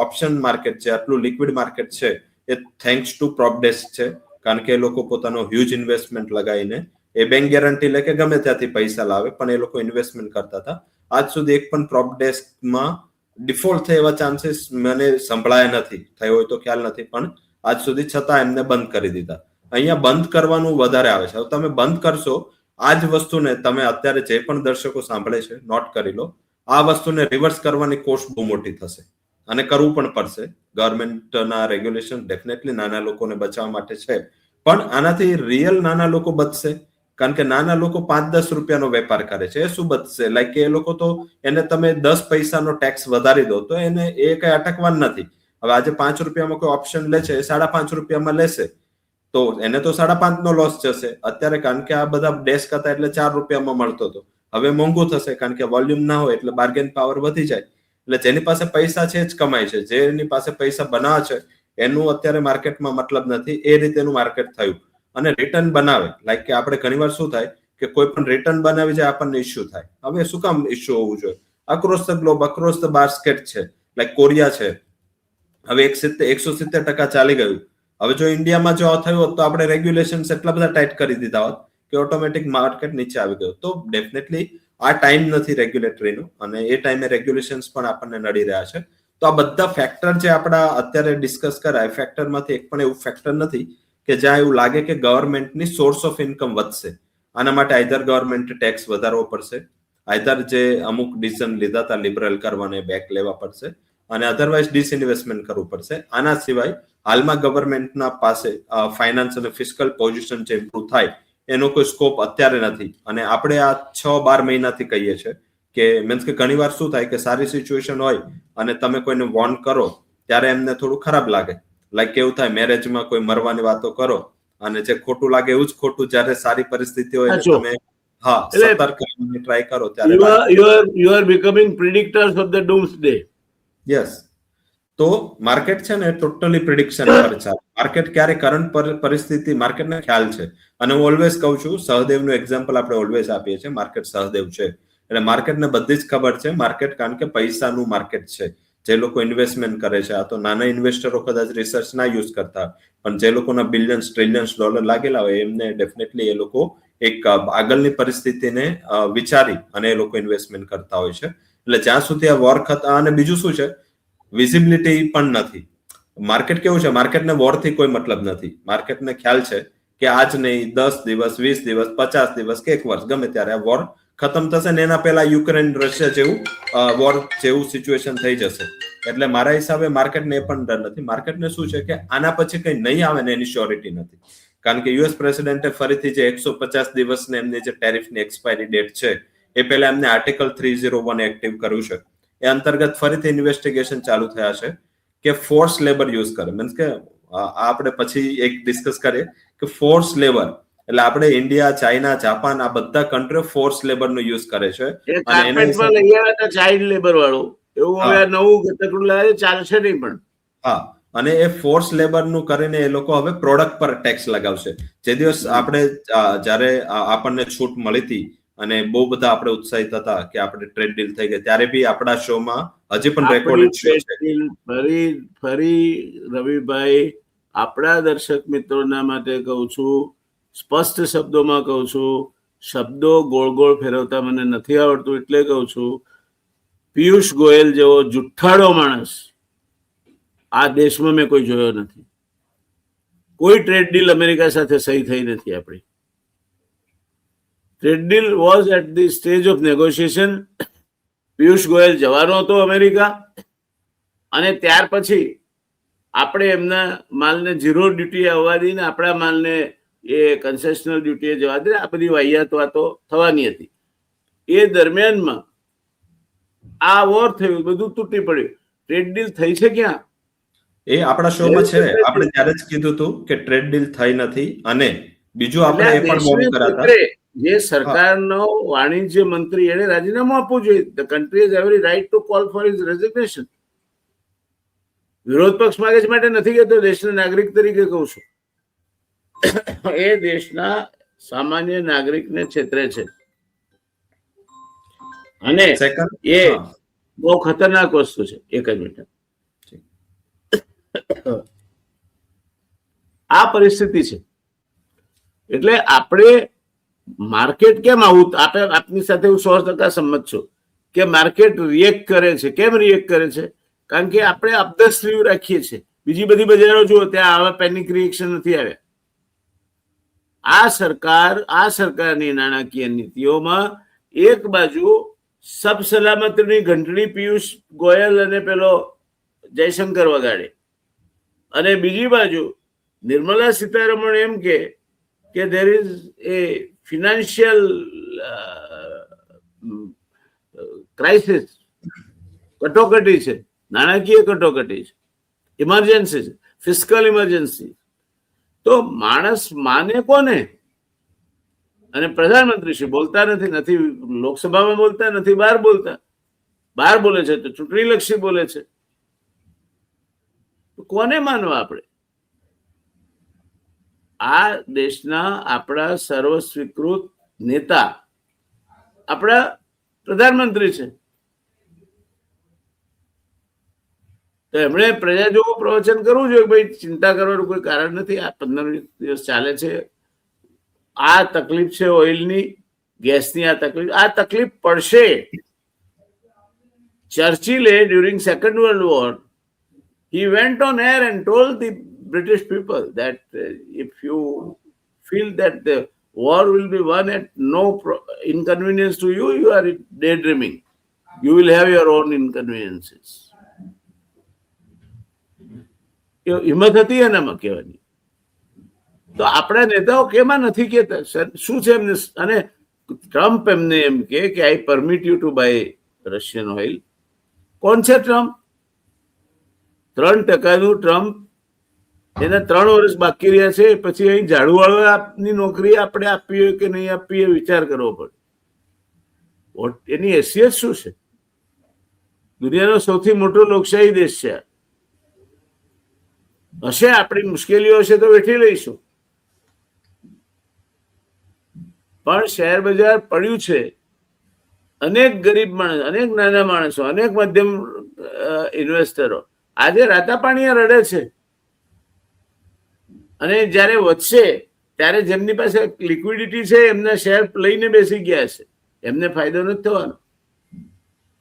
ઓપ્શન માર્કેટ છે, આટલું લિક્વિડ માર્કેટ છે, એ થેન્ક્સ ટુ પ્રોપ ડેસ્ક છે. કારણ કે એ લોકો પોતાનો હ્યુજ ઇન્વેસ્ટમેન્ટ લગાવીને એ બેંક ગેરંટી લે કે ગમે ત્યાંથી પૈસા લાવે, પણ એ લોકો ઇન્વેસ્ટમેન્ટ કરતા હતા. આજ સુધી એક પણ પ્રોપ ડેસ્કમાં ડિફોલ્ટ થાય એવા ચાન્સીસ મને સંભળાયા નથી. થયો હોય તો ખ્યાલ નથી, પણ આજ સુધી છતાં એમને બંધ કરી દીધા. અહીંયા બંધ કરવાનું વધારે આવે છે. હવે તમે બંધ કરશો, આ જ વસ્તુને તમે અત્યારે જે પણ દર્શકો સાંભળે છે નોટ કરી લો, આ વસ્તુને રિવર્સ કરવાની કોસ્ટ બહુ મોટી થશે અને કરવું પણ પડશે. ગવર્મેન્ટના રેગ્યુલેશન ડેફિનેટલી નાના લોકોને બચાવવા માટે છે, પણ આનાથી રિયલ નાના લોકો બચશે? કારણ કે નાના લોકો 5-10 રૂપિયાનો વેપાર કરે છે, એ શું બચશે? લાઈક એ લોકો તો એને તમે 10 પૈસાનો ટેક્સ વધારી દો તો એને એ કઈ અટકવાનું નથી. હવે આજે 5 રૂપિયામાં કોઈ ઓપ્શન લે છે, 5.5 રૂપિયામાં લેશે તો એને તો 5.5 નો લોસ જશે અત્યારે, કારણ કે આ બધા ડેસ્ક હતા એટલે 4 રૂપિયામાં મળતો હતો. હવે મોંઘું થશે કારણ કે વોલ્યુમ ના હોય એટલે બાર્ગેન પાવર વધી જાય. એટલે જેની પાસે પૈસા છે જ કમાય છે, જેની પાસે પૈસા બનાવે છે એનું અત્યારે માર્કેટમાં મતલબ નથી. એ રીતેનું માર્કેટ થયું. અને રિટર્ન બનાવે, લાઈક કે આપણે ઘણીવાર શું થાય કે કોઈ પણ રિટર્ન બનાવી જાય આપણને ઇશ્યુ થાય. હવે શું કામ ઇશ્યુ હોવું જોઈએ? Across the globe, across the basket છે, લાઈક કોરિયા છે, હવે 170% ચાલી ગયું. હવે જો ઇન્ડિયામાં જો થયું હોત તો આપણે રેગ્યુલેશન એટલા બધા ટાઈટ કરી દીધા હોત કે ઓટોમેટિક માર્કેટ નીચે આવી ગયું. તો ડેફિનેટલી આ ટાઈમ નથી રેગ્યુલેટરીનો, અને એ ટાઈમે રેગ્યુલેશન્સ પણ આપણને નડી રહ્યા છે. તો આ બધા ફેક્ટર જે આપણા અત્યારે ડિસ્કસ કરાય, ફેક્ટરમાંથી એક પણ એવું ફેક્ટર નથી કે જ્યાં એવું લાગે કે ગવર્મેન્ટની સોર્સ ઓફ ઇન્કમ વધશે. આના માટે આઈધર ગવર્મેન્ટ ટેક્સ વધારવો પડશે, આઈધર જે અમુક ડિસિઝન લીધા હતા લિબરલ કરવાને બેક લેવા પડશે, અને અધરવાઇઝ ડિસઇન્વેસ્ટમેન્ટ કરવું પડશે. આના સિવાય હાલમાં ગવર્મેન્ટના પાસે ફાઇનાન્સ અને ફિસ્કલ પોઝિશન જે ઇમ્પ્રુવ થાય એનો કોઈ સ્કોપ અત્યારે નથી. અને આપણે આ 6-12 મહિનાથી કહીએ છીએ કે મીન્સ કે ઘણી વાર શું થાય કે સારી સિચ્યુએશન હોય અને તમે કોઈને વોર્ન કરો ત્યારે એમને થોડું ખરાબ લાગે. લાઈક કેવું થાય, મેરેજમાં કોઈ મરવાની વાતો કરો અને જે ખોટું લાગે એવું જ ખોટું જ્યારે સારી પરિસ્થિતિ હોય તમે સતર્ક ટ્રાય કરો ત્યારે you are becoming predictors of the doomsday. Yes. તો માર્કેટ છે ને ટોટલી પ્રિડિક્શન પર ચાલે. માર્કેટ ક્યારે કરંટ પરિસ્થિતિ માર્કેટને ખ્યાલ છે. અને હું ઓલવેઝ કહું છું, સહદેવનું એક્ઝામ્પલ આપણે ઓલવેઝ આપીએ છીએ. માર્કેટ સહદેવ છે એટલે માર્કેટને બધી જ ખબર છે. માર્કેટ કારણ કે પૈસાનું માર્કેટ છે. જે લોકો ઇન્વેસ્ટમેન્ટ કરે છે, આ તો નાના ઇન્વેસ્ટરો કદાચ રિસર્ચ ના યુઝ કરતા, પણ જે લોકોના બિલિયન્સ ટ્રિલિયન્સ ડોલર લાગેલા હોય એમને ડેફિનેટલી એ લોકો એક આગળની પરિસ્થિતિને વિચારી અને એ લોકો ઇન્વેસ્ટમેન્ટ કરતા હોય છે. એટલે જ્યાં સુધી આ વોર ખતા, અને બીજું શું છે, વિઝિબિલિટી પણ નથી. માર્કેટ કેવું છે, માર્કેટને વોરથી કોઈ મતલબ નથી. માર્કેટને ખ્યાલ છે કે આજ નહીં 10 દિવસ, 20 દિવસ, 50 દિવસ કે 1 વર્ષ ગમે ત્યારે આ વોર ખતમ થશે ને એના પહેલા યુક્રેન રશિયા જેવું વોર જેવું સિચ્યુએશન થઈ જશે. એટલે મારા હિસાબે માર્કેટને એ પણ ડર નથી. માર્કેટને શું છે કે આના પછી કઈ નહીં આવે ને એની શ્યોરિટી નથી. કારણ કે યુએસ પ્રેસિડેન્ટે ફરીથી જે 150 દિવસને એમની જે ટેરિફની એક્સપાયરી ડેટ છે એ પહેલા એમને આર્ટિકલ 301 એક્ટિવ કર્યું છે. એ અંતર્ગત ફરીથી ઇન્વેસ્ટિગેશન ચાલુ થયા છે કે ફોર્સ લેબર યુઝ કરે. મીન્સ કે આપણે પછી એક ડિસ્કસ કરીએ કે ફોર્સ લેબર એટલે આપણે ઇન્ડિયા, ચાઇના, જાપાન આ બધા કન્ટ્રીઓ ફોર્સ લેબર નો યુઝ કરે છે. અને કાર્પેટમાં લઈ આવ્યા હતા ચાઇલ્ડ લેબર વાળું, એવું હવે નવું ગતકડું લાવે ચાલશે નહીં પણ. હા, અને એ ફોર્સ લેબર નું કરીને એ લોકો હવે પ્રોડક્ટ પર ટેક્સ લગાવશે. જે દિવસ આપણે જ્યારે આપણને છૂટ મળી હતી અને બહુ બધા આપણે ઉત્સાહિત હતા કે આપણે ટ્રેડ ડીલ થઈ ગઈ, ત્યારે બી આપણા શોમાં હજી પણ રેકોર્ડિંગ શો છે. ફરી રવિભાઈ, આપણા દર્શક મિત્રોના માટે કહું છું, સ્પષ્ટ શબ્દોમાં કહું છું, શબ્દો ગોળ ગોળ ફેરવતા મને નથી આવડતું એટલે કહું છું, પિયુષ ગોયલ જેવો જુઠ્ઠાળો માણસ આ દેશમાં મેં કોઈ જોયો નથી. કોઈ ટ્રેડ ડીલ અમેરિકા સાથે સહી થઈ નથી આપણી. Trade deal was at the stage of negotiation. Piyush Goyal જવાનો હતો અમેરિકા, અને ત્યાર પછી આપણે એમના માલને ઝીરો ડ્યુટી આવવા દઈને આપણા માલને એ કન્સેશનલ ડ્યુટીએ જવા દે. આ બધી વાહિયાત વાતો થવાની હતી. એ દરમિયાનમાં આ વોર થયું, બધું તૂટી પડ્યું. ટ્રેડ ડીલ થઈ છે ક્યાં? એ આપણા શોમાં છે. આપણે ત્યારે જ કીધું હતું કે ટ્રેડ ડીલ થઈ નથી. અને બીજું આપણે એ પણ બોલ કરાતા, જે સરકારનો વાણિજ્ય મંત્રી એને રાજીનામું આપવું જોઈએ. The country has every right to call for his resignation. વિરોધ પક્ષ માગે માટે નથી કહેતો, દેશના નાગરિક તરીકે કહું છું. એ દેશના સામાન્ય નાગરિકને છેતરે છે, અને એ બહુ ખતરનાક વસ્તુ છે. એક જ મિનિટ. આ પરિસ્થિતિ છે. એટલે આપણે માર્કેટ કેમ આવું, આપની સાથે હું 100% સંમત છું કે માર્કેટ રિએક્ટ કરે છે. કેમ રિએક્ટ કરે છે? કારણ કે આપણે અપડેટ વ્યૂ રાખીએ છીએ. બીજી બધી બજારો જુઓ, ત્યાં આવા પેનિક રિએક્શન નથી આવ્યા. આ સરકારની નાણાકીય નીતિઓમાં એક બાજુ સબ સલામતીની ઘંટડી પિયુષ ગોયલ અને પેલો જયશંકર વગાડે, અને બીજી બાજુ નિર્મલા સીતારમણ એમ કે there is a financial crisis, કટોકટી છે, નાણાકીય કટોકટી છે, ઇમરજન્સી છે, ફિસ્કલ ઇમરજન્સી. તો માણસ માને કોને? અને પ્રધાનમંત્રી શ્રી બોલતા નથી લોકસભામાં બોલતા, નથી બહાર બોલતા. બહાર બોલે છે તો ચૂંટણી લક્ષી બોલે છે. કોને માનવા આપણે? આ દેશના આપણા સર્વ સ્વીકૃત નેતા આપણા પ્રધાનમંત્રી છે. તો એમણે પ્રજા જેવું પ્રવચન કરવું જોઈએ. ભાઈ, ચિંતા કરવાનું કોઈ કારણ નથી. આ 15 દિવસ ચાલે છે. આ તકલીફ છે ઓઇલની, ગેસની. આ તકલીફ પડશે. ચર્ચિલે during second world war he went on air and told the British people that if you feel that the war will be won at no inconvenience to you, you are daydreaming. You will have your own inconveniences. હિંમત હતી એનામાં કહેવાની. તો આપણા નેતાઓ કેમાં નથી કહેતા? શું છે એમને? અને ટ્રમ્પ એમને એમ કે I permit you to buy Russian oil. કોણ છે ટ્રમ્પ? 3% ટ્રમ્પ. એને 3 વર્ષ બાકી રહ્યા છે. પછી અહીં ઝાડુવાળાની નોકરી આપણે આપવી કે નહીં આપવી એ વિચાર કરવો પડે. એની હેસિયત શું છે? દુનિયાનો સૌથી મોટો લોકશાહી દેશ છે. હશે આપણી મુશ્કેલીઓ હશે તો વેઠી લઈશું, પણ શેર બજાર પડ્યું છે. અનેક ગરીબ માણસ, અનેક નાના માણસો, અનેક મધ્યમ ઇન્વેસ્ટરો આજે રાતા પાણીએ રડે છે. અને જ્યારે વધશે ત્યારે જેમની પાસે લિક્વિડિટી છે એમના શેર લઈને બેસી ગયા છે. એમને ફાયદો નથી થવાનો.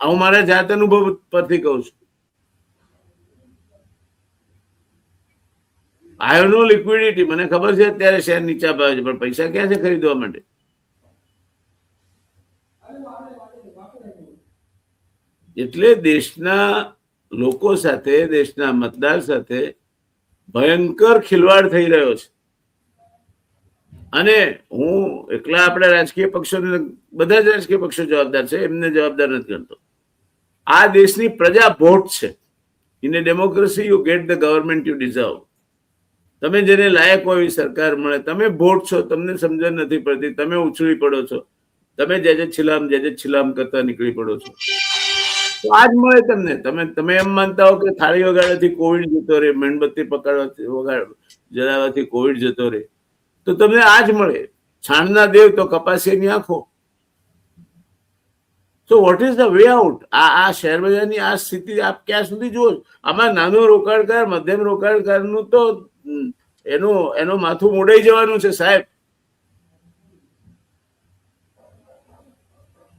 હું મારા જાત અનુભવ પરથી કહું છું. I have no liquidity. મને ખબર છે અત્યારે શેર નીચા ભાવે છે, પણ પૈસા ક્યાં છે ખરીદવા માટે? એટલે દેશના લોકો સાથે, દેશના મતદાર સાથે ભયંકર ખિલવાડ થઈ રહ્યો છે. અને હું એકલા આપણા રાજકીય પક્ષોને, બધા જ રાજકીય પક્ષો જવાબદાર છે, એમને જવાબદાર નથી ગણતો. આ દેશની પ્રજા વોટ છે. In A democracy you get the government you deserve. તમે જેને લાયક હોય એવી સરકાર મળે. તમે વોટ છો, તમને સમજણ નથી પડતી, તમે ઉછળી પડો છો, તમે જે છિલામ કરતા નીકળી પડો છો. તો આજ મળે તમને. તમે એમ માનતા હો કે થાળી વગાડવાથી કોવિડ જતો રહે, મીણબત્તી પકડવાથી જલાવાથી કોવિડ જતો રહે, તો તમને આજ મળે. છાણના દેવ તો કપાસીની આંખો. So what is the way out? આ શેર બજારની આ સ્થિતિ આપ ક્યાં સુધી જુઓ? આમાં નાનો રોકાણકાર, મધ્યમ રોકાણકારનું તો એનું માથું મોડાઈ જવાનું છે સાહેબ.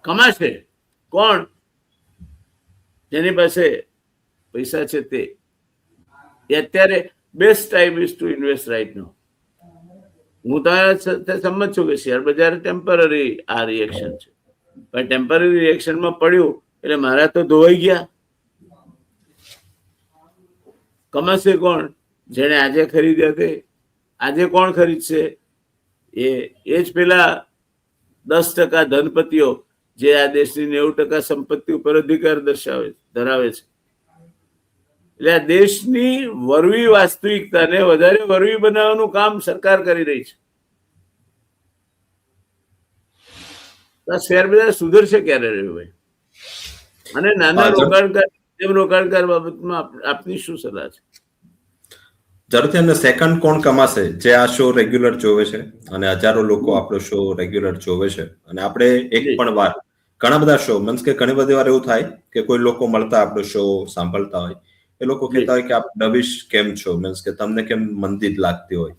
કમાશે કોણ? જેની પાસે પૈસા છે તે. અત્યારે best time is two invest right now. હું તમારા સાથે સંમત છું કે શેર બજાર ટેમ્પરરી આ રિએક્શન છે, પણ ટેમ્પરરી રિએક્શનમાં પડ્યું એટલે મારા તો ધોવાઈ ગયા. કમાશે કોણ? જેને આજે ખરીદ્યા તે આજે કોણ ખરીદશે? એ જ પેલા 10% ધનપતિઓ જે આ દેશની 90% સંપત્તિ ઉપર અધિકાર ધરાવે છે. એટલે આ દેશની વરવી વાસ્તવિકતાને વધારે વરવી બનાવવાનું કામ સરકાર કરી રહી છે. શેર બજાર સુધરશે ક્યારે રવિભાઈ? અને નાના રોકાણકાર બાબતમાં આપની શું સલાહ છે? જરૂરથી. અને સેકન્ડ કોણ કમાશે? જે આ શો રેગ્યુલર જોવે છે, અને હજારો લોકો આપણો શો રેગ્યુલર જોવે છે. અને આપણે એક પણ વાર, ઘણા બધા શો, મીન્સ કે ઘણી બધી વાર એવું થાય કે કોઈ લોકો મળતા આપણો શો સાંભળતા હોય, એ લોકો કહેતા હોય કે આપ ડબિશ કેમ છો, મીન્સ કે તમને કેમ મંદી જ લાગતી હોય.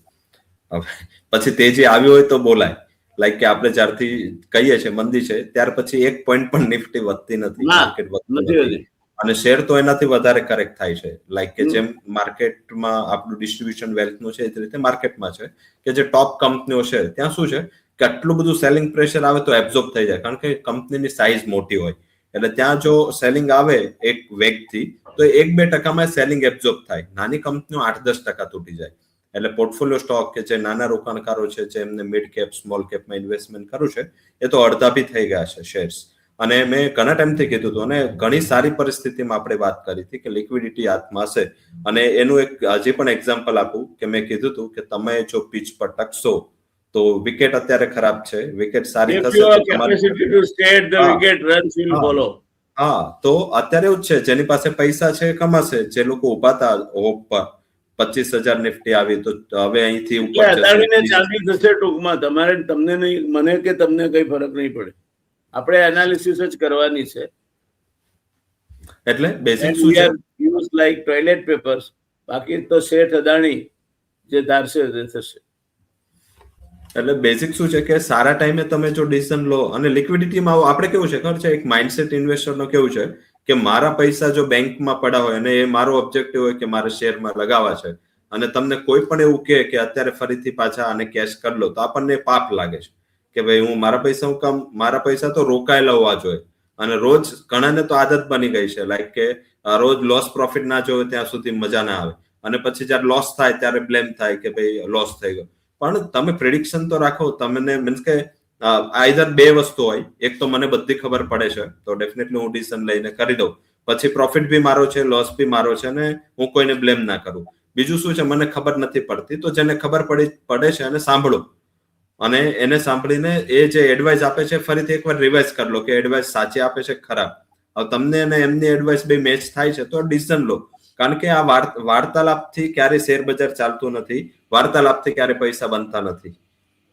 પછી તેજી આવી હોય તો બોલાય, લાઈક કે આપણે જ્યારથી કહીએ છીએ મંદી છે, ત્યાર પછી 1 પોઈન્ટ પણ નિફ્ટી વધતી નથી, માર્કેટ વધતું નથી. અને શેર તો એનાથી વધારે કરેક્ટ થાય છે. લાઈક કે જેમ માર્કેટમાં આપણું ડિસ્ટ્રીબ્યુશન વેલ્થનું છે, એ જ રીતે માર્કેટમાં છે કે જે ટોપ કંપનીઓ છે ત્યાં શું છે કે આટલું બધું સેલિંગ પ્રેશર આવે તો એબ્ઝોર્બ થઈ જાય, કારણ કે કંપનીની સાઇઝ મોટી હોય. એટલે ત્યાં જો સેલિંગ આવે એક વેગથી, તો 1-2% સેલિંગ એબ્ઝોર્બ થાય. નાની કંપનીઓ 8-10% તૂટી જાય. એટલે પોર્ટફોલિયો સ્ટોક કે જે નાના રોકાણકારો છે, જે એમને મિડ કેપ, સ્મોલ કેપમાં ઇન્વેસ્ટમેન્ટ કરવું છે, એ તો અડધા બી થઈ ગયા છે શેર્સ. અને મેં ઘણા ટાઈમથી કીધું હતું, અને ઘણી સારી પરિસ્થિતિમાં આપણે વાત કરી હતી કે લિક્વિડિટી હાથમાં હશે. અને એનું એક હજી પણ એક્ઝામ્પલ આપું કે મેં કીધું હતું કે તમે જો પીચ પર ટકશો તો વિકેટ અત્યારે ખરાબ છે, વિકેટ સારી થશે તો હા, તો અત્યારે એવું જ છે, જેની પાસે પૈસા છે કમાશે. જે લોકો ઉભા હતા હોપ પર 25,000 નિફ્ટી આવી તો હવે અહીંથી ઉપર ચાલતી થશે ટૂંકમાં. તમને નહીં, મને કે તમને કઈ ફરક નહીં પડે. આપણે એનાલિસિસ જ કરવાની છે. એટલે બેઝિક શું છે? Use like toilet papers. બાકી તો શેઠ અદાણી જે ધારશે તે થશે. એટલે બેઝિક શું છે કે સારા ટાઈમે તમે જો ડિસિઝન લો, અને લિક્વિડિટીમાં આપણે કેવું છે ખબર છે, એક માઇન્ડસેટ ઇન્વેસ્ટરનો કેવું છે કે મારા પૈસા જો બેંકમાં પડ્યા હોય અને એ મારો ઓબ્જેક્ટિવ હોય કે મારે શેરમાં લગાવવા છે, અને તમને કોઈ પણ એવું કહે કે અત્યારે ફરીથી પાછા આને કેશ કરી લો, તો આપણને પાપ લાગે છે કે ભાઈ મારા પૈસા તો રોકાયેલા હોવા જોઈએ. અને રોજ ઘણાને તો આદત બની ગઈ છે, લાઈક કે રોજ લોસ પ્રોફિટ ના જોવે ત્યાં સુધી મજા ના આવે, અને પછી જયારે લોસ થાય ત્યારે બ્લેમ થાય કે ભાઈ લોસ થઈ ગયો. પણ તમે પ્રેડિક્શન તો રાખો. તમને મીન્સ કે આઈધર 2 વસ્તુ હોય, એક તો મને બધી ખબર પડે છે તો ડેફિનેટલી હું ડિસિઝન લઈને કરી દઉં, પછી પ્રોફિટ બી મારો છે, લોસ બી મારો છે, અને હું કોઈને બ્લેમ ના કરું. બીજું શું છે, મને ખબર નથી પડતી, તો જેને ખબર પડે છે એને સાંભળો, અને એને સાંભળીને એ જે એડવાઇસ આપે છે ફરીથી એકવાર રિવાઇઝ કરી લો કે એડવાઇસ સાચી આપે છે ખરાબ. હવે તમને અને એમની એડવાઇસ બે મેચ થાય છે તો ડિસિઝન લો. કારણ કે આ વાર્તાલાપથી ક્યારે શેર બજાર ચાલતું નથી, વાર્તાલાપથી ક્યારે પૈસા બનતા નથી.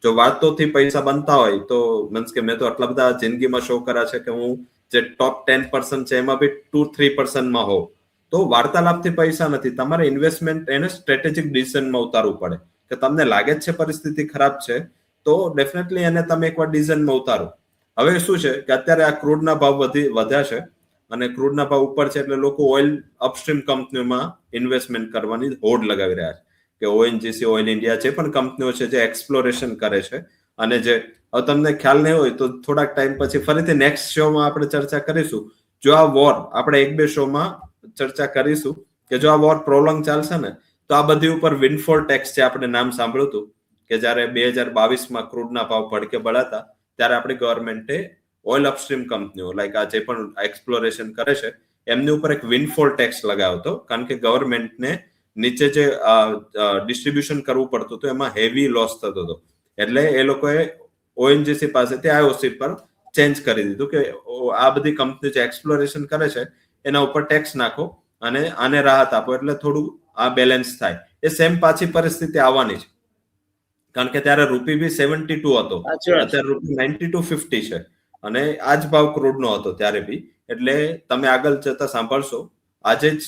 જો વાતોથી પૈસા બનતા હોય તો મીન્સ કે મેં તો આટલા બધા જિંદગીમાં શો કર્યા છે કે હું જે ટોપ 10% છે એમાં બી 2-3% હોઉં. તો વાર્તાલાપથી પૈસા નથી. તમારે ઇન્વેસ્ટમેન્ટ એને સ્ટ્રેટેજિક ડિસિઝનમાં ઉતારવું પડે કે તમને લાગે છે પરિસ્થિતિ ખરાબ છે તો ડેફિનેટલી એને તમે એકવાર ડિસિઝનમાં ઉતારો. હવે શું છે કે અત્યારે આ ક્રૂડના ભાવ વધ્યા છે, અને ક્રૂડના ભાવ ઉપર છે એટલે લોકો ઓઇલ અપસ્ટ્રીમ કંપનીઓમાં ઇન્વેસ્ટમેન્ટ કરવાની હોડ લગાવી રહ્યા છે કે ઓએનજીસી, ઓઇલ ઇન્ડિયા જે પણ કંપનીઓ છે જે એક્સપ્લોરેશન કરે છે. અને જે હવે તમને ખ્યાલ નહીં હોય તો થોડાક ટાઈમ પછી ફરીથી નેક્સ્ટ શોમાં આપણે ચર્ચા કરીશું જો આ વોર આપણે 1-2 શોમાં ચર્ચા કરીશું કે જો આ વોર પ્રોલોંગ ચાલશે ને તો આ બધી ઉપર વિન્ડફોલ ટેક્સ છે, આપણે નામ સાંભળ્યું હતું કે જયારે 2022માં ક્રૂડના ભાવ ભડકે બળાતા ત્યારે આપણી ગવર્મેન્ટે ઓઇલ અપસ્ટ્રીમ કંપનીઓ લાઈક આ જે પણ એક્સપ્લોરેશન કરે છે એમની ઉપર એક વિન્ડફોલ ટેક્સ લગાવ્યો હતો, કારણ કે ગવર્મેન્ટને નીચે જે ડિસ્ટ્રીબ્યુશન કરવું પડતું હતું એમાં હેવી લોસ થતો હતો. એટલે એ લોકોએ ઓએનજીસી પાસેથી આઈઓસી પર ચેન્જ કરી દીધું કે આ બધી કંપની જે એક્સપ્લોરેશન કરે છે એના ઉપર ટેક્સ નાખો અને આને રાહત આપો એટલે થોડું આ બેલેન્સ થાય. એ સેમ પાછી પરિસ્થિતિ આવવાની છે, કારણ કે ત્યારે રૂપી બી 72 હતો, અત્યારે રૂપી 92.50 છે અને આ જ ભાવ ક્રૂડનો હતો ત્યારે બી. એટલે તમે આગળ જતા સાંભળશો, આજે જ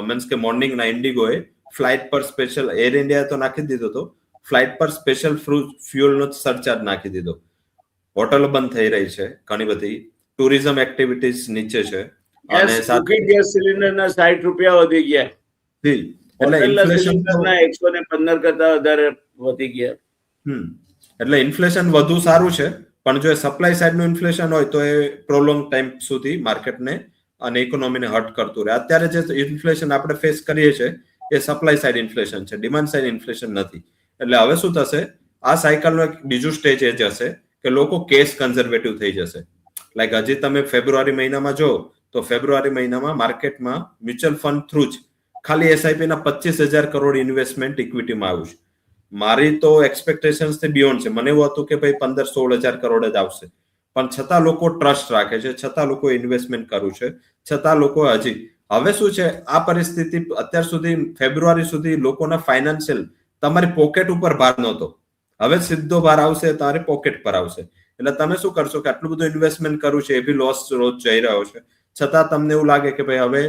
મીન્સ કે મોર્નિંગના ઇન્ડિગોએ ફ્લાઇટ પર સ્પેશિયલ, એર ઇન્ડિયા તો નાખી દીધો હતો, ફ્લાઇટ પર સ્પેશિયલ ફ્યુઅલનો સરચાર્જ નાખી દીધો. હોટલો બંધ થઈ રહી છે, ઘણી બધી ટુરિઝમ એક્ટિવિટીઝ નીચે છે અને સાથે ગેસ સિલિન્ડરના 60 રૂપિયા વધી ગયા. એટલે ઇન્ફ્લેશન 115 કરતા વધારે વધી ગયા. એટલે ઇન્ફ્લેશન વધુ સારું છે, પણ જો સપ્લાય સાઈડનું ઇન્ફ્લેશન હોય તો એ પ્રોલોંગ ટાઈમ સુધી માર્કેટને અને ઇકોનોમીને હર્ટ કરતું રહે. અત્યારે જે ઇન્ફ્લેશન આપણે ફેસ કરીએ છીએ એ સપ્લાય સાઈડ ઇન્ફ્લેશન છે, ડિમાન્ડ સાઈડ ઇન્ફ્લેશન નથી. એટલે હવે શું થશે, આ સાયકલનો એક બીજું સ્ટેજ એ જશે કે લોકો કેશ કન્ઝર્વેટિવ થઈ જશે. લાઈક હજી તમે ફેબ્રુઆરી મહિનામાં જો તો ફેબ્રુઆરી મહિનામાં માર્કેટમાં મ્યુચ્યુઅલ ફંડ થ્રુ જ ખાલી એસઆઈપી ના 25,000 કરોડ ઇન્વેસ્ટમેન્ટ ઇક્વિટીમાં આવ્યું છે. મારી તો એક્સપેક્ટેશન્સ થી બિયોન્ડ છે. મને એવું હતું કે ભાઈ 15-16,000 કરોડ જ આવશે, પણ છતાં લોકો ટ્રસ્ટ રાખે છે, છતાં લોકો ઇન્વેસ્ટમેન્ટ કર્યું છે, છતાં લોકો હજી હવે શું છે, આ પરિસ્થિતિ અત્યાર સુધી ફેબ્રુઆરી સુધી લોકોના ફાઇનાન્શિયલ તમારી પોકેટ ઉપર ભાર નહોતો, હવે સીધો ભાર આવશે તમારી પોકેટ પર આવશે. એટલે તમે શું કરશો કે આટલું બધું ઇન્વેસ્ટમેન્ટ કરવું છે, એ બી લોસ રોજ જઈ રહ્યો છે, છતાં તમને એવું લાગે કે ભાઈ હવે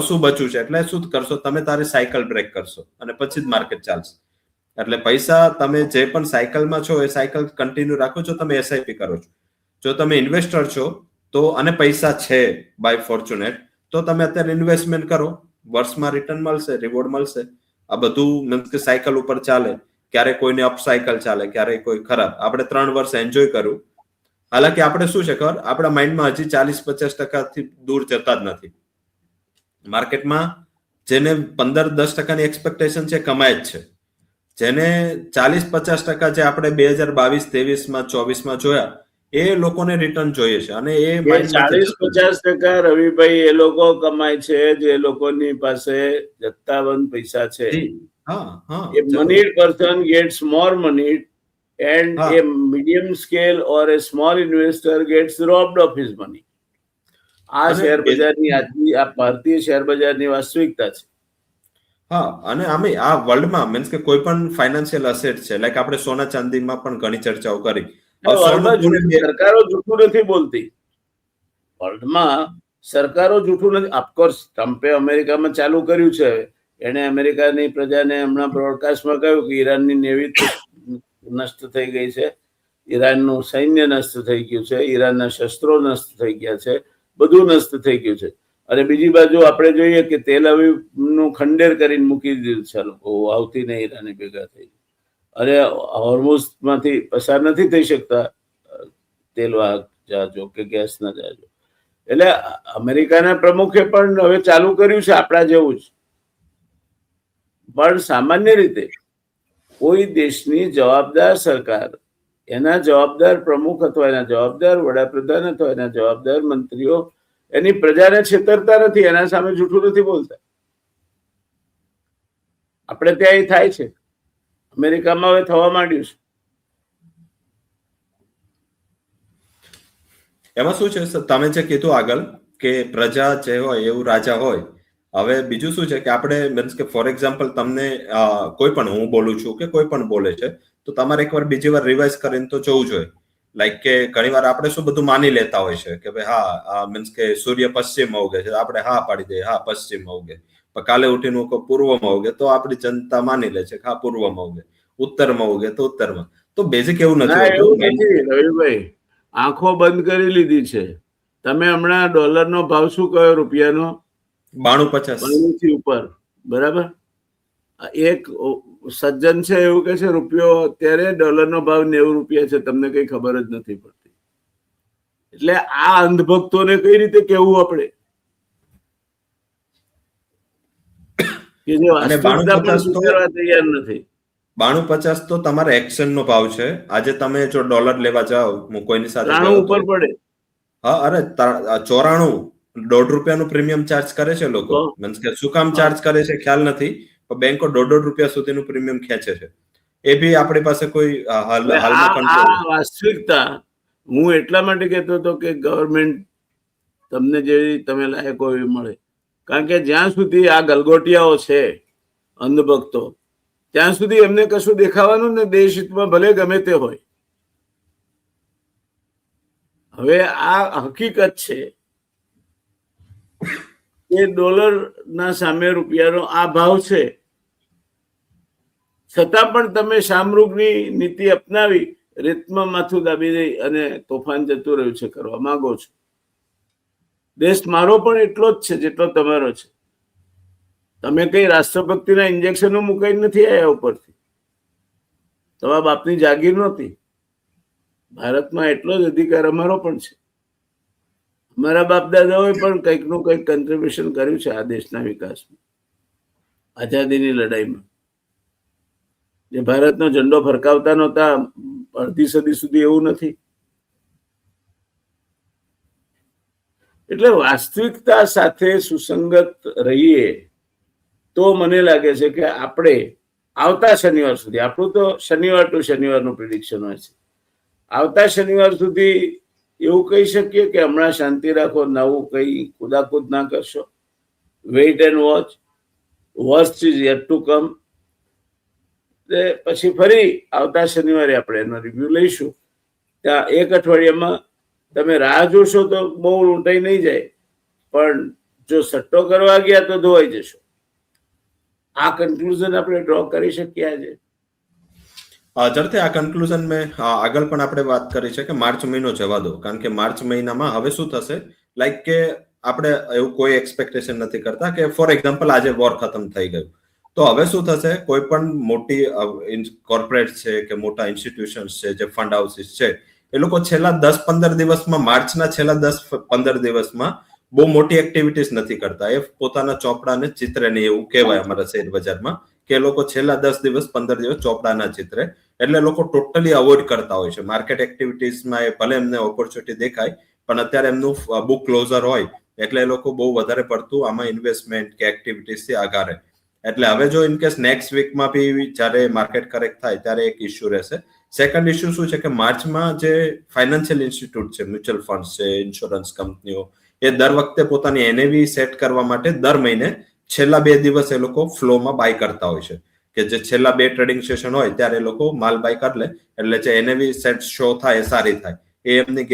શું બચ્યું છે, એટલે શું કરશો, તમે તારી સાયકલ બ્રેક કરશો અને પછી જ માર્કેટ ચાલશે. એટલે પૈસા તમે જે પણ સાયકલમાં છો એ સાયકલ કન્ટિન્યુ રાખો છો, તમે એસઆઈપી કરો છો. જો તમે ઇન્વેસ્ટર છો તો અને પૈસા છે બાય ફોર્ચ્યુનેટ, તો તમે અત્યારે ઇન્વેસ્ટમેન્ટ કરો, વર્ષમાં રિટર્ન મળશે, રિવોર્ડ મળશે. આ બધું મીન્સ કે સાયકલ ઉપર ચાલે, ક્યારેક કોઈને અપ સાયકલ ચાલે, ક્યારેક કોઈ ખરાબ. આપણે 3 વર્ષ એન્જોય કર્યું, હાલાકી આપણે શું છે ખબર, આપણા માઇન્ડમાં હજી 40-50% દૂર જતા જ નથી. માર્કેટમાં જેને 15-10% એક્સપેક્ટેશન છે કમાય જ છે, જેને 40-50% જે આપણે 2022-23માં 24માં જોયા એ લોકોને રિટર્ન જોઈએ છે. અને એ 40-50% રવિભાઈ એ લોકો કમાય છે જે લોકોની પાસે જથ્થાબંધ પૈસા છે. A moneyed person gets more money and a medium scale or a small investor gets robbed of his money. આ શેર બજારની આજની આ ભારતીય શેર બજારની વાસ્તવિકતા છે. હા, અને આમે આ વર્લ્ડમાં મીન્સ કે કોઈ પણ ફાઇનાન્શિયલ અસેટ છે, લાઈક આપણે સોના ચાંદીમાં પણ ઘણી ચર્ચાઓ કરી. સરકારો જૂઠું નથી બોલતી, વર્લ્ડમાં સરકારો જૂઠું નથી. ઓફકોર્સ ટ્રમ્પે અમેરિકામાં ચાલુ કર્યું છે, એને અમેરિકાની પ્રજાને હમણાં બ્રોડકાસ્ટમાં કહ્યું કે ઈરાનની નેવી નષ્ટ થઈ ગઈ છે, ઈરાનનું સૈન્ય નષ્ટ થઈ ગયું છે, ઈરાનના શસ્ત્રો નષ્ટ થઈ ગયા છે, બધું નષ્ટ થઈ ગયું છે. અને બીજી બાજુ આપણે જોઈએ કે તેલ અવીવનું ખંડેર કરીને મૂકી દીધું છે, લોકો આવતી ને ઈરાની ભેગા થઈ, અને હોર્મુઝમાંથી પસાર નથી થઈ શકતા તેલવાહક જહાજો કે ગેસના જહાજો. એટલે અમેરિકાના પ્રમુખે પણ હવે ચાલુ કર્યું છે આપણા જેવું જ. પણ સામાન્ય રીતે કોઈ દેશની જવાબદાર સરકાર, એના જવાબદાર પ્રમુખ અથવા એના જવાબદાર વડાપ્રધાન અથવા એના જવાબદાર મંત્રીઓ એની પ્રજાને છેતરતા નથી, એના સામે જૂઠું નથી બોલતા. આપણે ત્યાં એ થાય છે, અમેરિકામાં હવે થવા માંડ્યું છે. એમાં શું છે, તમે જે કીધું આગળ કે પ્રજા જે હોય એવું રાજા હોય. હવે બીજું શું છે કે આપણે મીન્સ કે ફોર એક્ઝામ્પલ તમને કોઈ પણ, હું બોલું છું કે કોઈ પણ બોલે છે, તો તમારે એકવાર બીજી વાર રિવાઇઝ કરીને તો જોવું જોઈએ. લાઈક કે ઘણી વાર આપણે શું બધું માની લેતા હોય છે કે ભાઈ હા મીન્સ કે સૂર્ય પશ્ચિમમાં ઉગે છે, આપણે હા પાડી દઈએ હા પશ્ચિમમાં ઉગે. પણ કાલે ઉઠીને પૂર્વમાં ઉગે તો આપણી જનતા માની લે છે કે હા પૂર્વમાં ઉગે, ઉત્તરમાં ઉગે તો ઉત્તરમાં. તો બેઝિક એવું નથી રવિભાઈ, આંખો બંધ કરી લીધી છે. તમે હમણાં ડોલરનો ભાવ શું કહ્યો, રૂપિયાનો? 92.50 ઉપર, બરાબર. એક સજ્જન છે એવું કે છે રૂપિયો અત્યારે ડોલરનો ભાવ 90 રૂપિયા છે, તમને કઈ ખબર જ નથી પડતી. એટલે આ અંધભક્તોને કઈ રીતે કહેવું આપણે કે જે વાસ્તવિકતા પણ સ્વીકારવા તૈયાર નથી? 92-50 તો તમારા એક્શન નો ભાવ છે. આજે તમે જો ડોલર લેવા જાઓ, હું કોઈની સાથે 93 ઉપર પડે. હા, અરે 94 ₹1.5 પ્રીમિયમ ચાર્જ કરે છે લોકો. મીન્સ કે શું કામ ચાર્જ કરે છે ખ્યાલ નથી, પણ બેંકો ₹1.5 સુધીનું પ્રીમિયમ ખેંચે છે. એ બી આપણી પાસે કોઈ હાલમાં કંટ્રોલ. વાસ્તવિકતા હું એટલા માટે કહેતો હતો કે ગવર્મેન્ટ તમને જેવી તમે લાયક હોય એવી મળે. કારણ કે જ્યાં સુધી આ ગલગોટિયાઓ છે અંધભક્તો, ત્યાં સુધી એમને કશું દેખાવાનું ને દેશ હિતમાં ભલે ગમે તે હોય. હવે આ હકીકત છે કે ડોલરના સામે રૂપિયાનો આ ભાવ છે, છતાં પણ તમે શામરૂગની નીતિ અપનાવી રેતમાં માથું દાબી દઈ અને તોફાન જતું રહ્યું છે કરવા માંગો છો. દેશ મારો પણ એટલો જ છે જેટલો તમારો છે. તમે કઈ રાષ્ટ્રભક્તિના ઇન્જેક્શનો મુકાઈ નથી આવ્યા ઉપરથી. તમારા બાપની જાગીર નહોતી. ભારતમાં એટલો જ અધિકાર અમારો પણ છે. અમારા બાપ દાદાઓએ પણ કંઈકનું કંઈક કન્ટ્રીબ્યુશન કર્યું છે આ દેશના વિકાસમાં, આઝાદીની લડાઈમાં. જે ભારતનો ઝંડો ફરકાવતા નહોતા અડધી સદી સુધી, એવું નથી. એટલે વાસ્તવિકતા સાથે સુસંગત રહીએ તો મને લાગે છે કે આપણે આવતા શનિવાર સુધી, આપણું તો શનિવાર ટુ શનિવારનું પ્રિડિક્શન હોય છે, આવતા શનિવાર સુધી એવું કહી શકીએ કે હમણાં શાંતિ રાખો, નવું કઈ કુદાકુદ ના કરશો, wait and watch, worst is yet to come. પછી ફરી આવતા શનિવારે આપણે એનો રિવ્યુ લઈશું. ત્યાં એક અઠવાડિયામાં તમે રાહ જોશો તો બહુ લૂંટાઈ નહીં જાય, પણ જો સટ્ટો કરવા ગયા તો ધોવાઈ જશો. આ કન્ક્લુઝન આપણે ડ્રો કરી શકીએ આજે. ઝડપથી આ કન્ક્લુઝન મેં આગળ પણ આપણે વાત કરી છે કે માર્ચ મહિનો જવા દો, કારણ કે માર્ચ મહિનામાં હવે શું થશે, લાઈક કે આપણે એવું કોઈ એક્સપેક્ટેશન નથી કરતા કે ફોર એક્ઝામ્પલ આજે વોર ખતમ થઈ ગયું તો હવે શું થશે. કોઈ પણ મોટી કોર્પોરેટ છે કે મોટા ઇન્સ્ટિટ્યુશન્સ છે, જે ફંડ હાઉસીસ છે, એ લોકો છેલ્લા 10-15 દિવસમાં, માર્ચના છેલ્લા 10-15 દિવસમાં બહુ મોટી એક્ટિવિટીઝ નથી કરતા. એ પોતાના ચોપડાને ચિત્રે નહીં, એવું કહેવાય અમારા શેર બજારમાં કે એ લોકો છેલ્લા 10-15 દિવસ ચોપડાના ચિત્રે, એટલે લોકો ટોટલી અવોઇડ કરતા હોય છે માર્કેટ એક્ટિવિટીઝમાં. એ ભલે એમને ઓપોર્ચ્યુનિટી દેખાય, પણ અત્યારે એમનું બુક ક્લોઝર હોય એટલે એ લોકો બહુ વધારે પડતું આમાં ઇન્વેસ્ટમેન્ટ કે એક્ટિવિટીઝથી આઘારે. એટલે હવે જો ઇનકેસ નેક્સ્ટ વીકમાં બી જ્યારે માર્કેટ કરેક્ટ થાય ત્યારે એક ઇસ્યુ રહેશે. સેકન્ડ ઇસ્યુ શું છે કે માર્ચમાં જે ફાઇનાન્શિયલ ઇન્સ્ટિટ્યૂટ છે, મ્યુચ્યુઅલ ફંડ છે, ઇન્સ્યોરન્સ કંપનીઓ, એ દર વખતે પોતાની એનએવી સેટ કરવા માટે દર મહિને છેલ્લા 2 દિવસ એ લોકો ફ્લોમાં બાય કરતા હોય છે, કે જે છેલ્લા 2 ટ્રેડિંગ સેશન હોય ત્યારે એ લોકો માલ બાય કરી લે, એટલે જે એનએવી સેટ શો થાય એ સારી થાય. એ એમની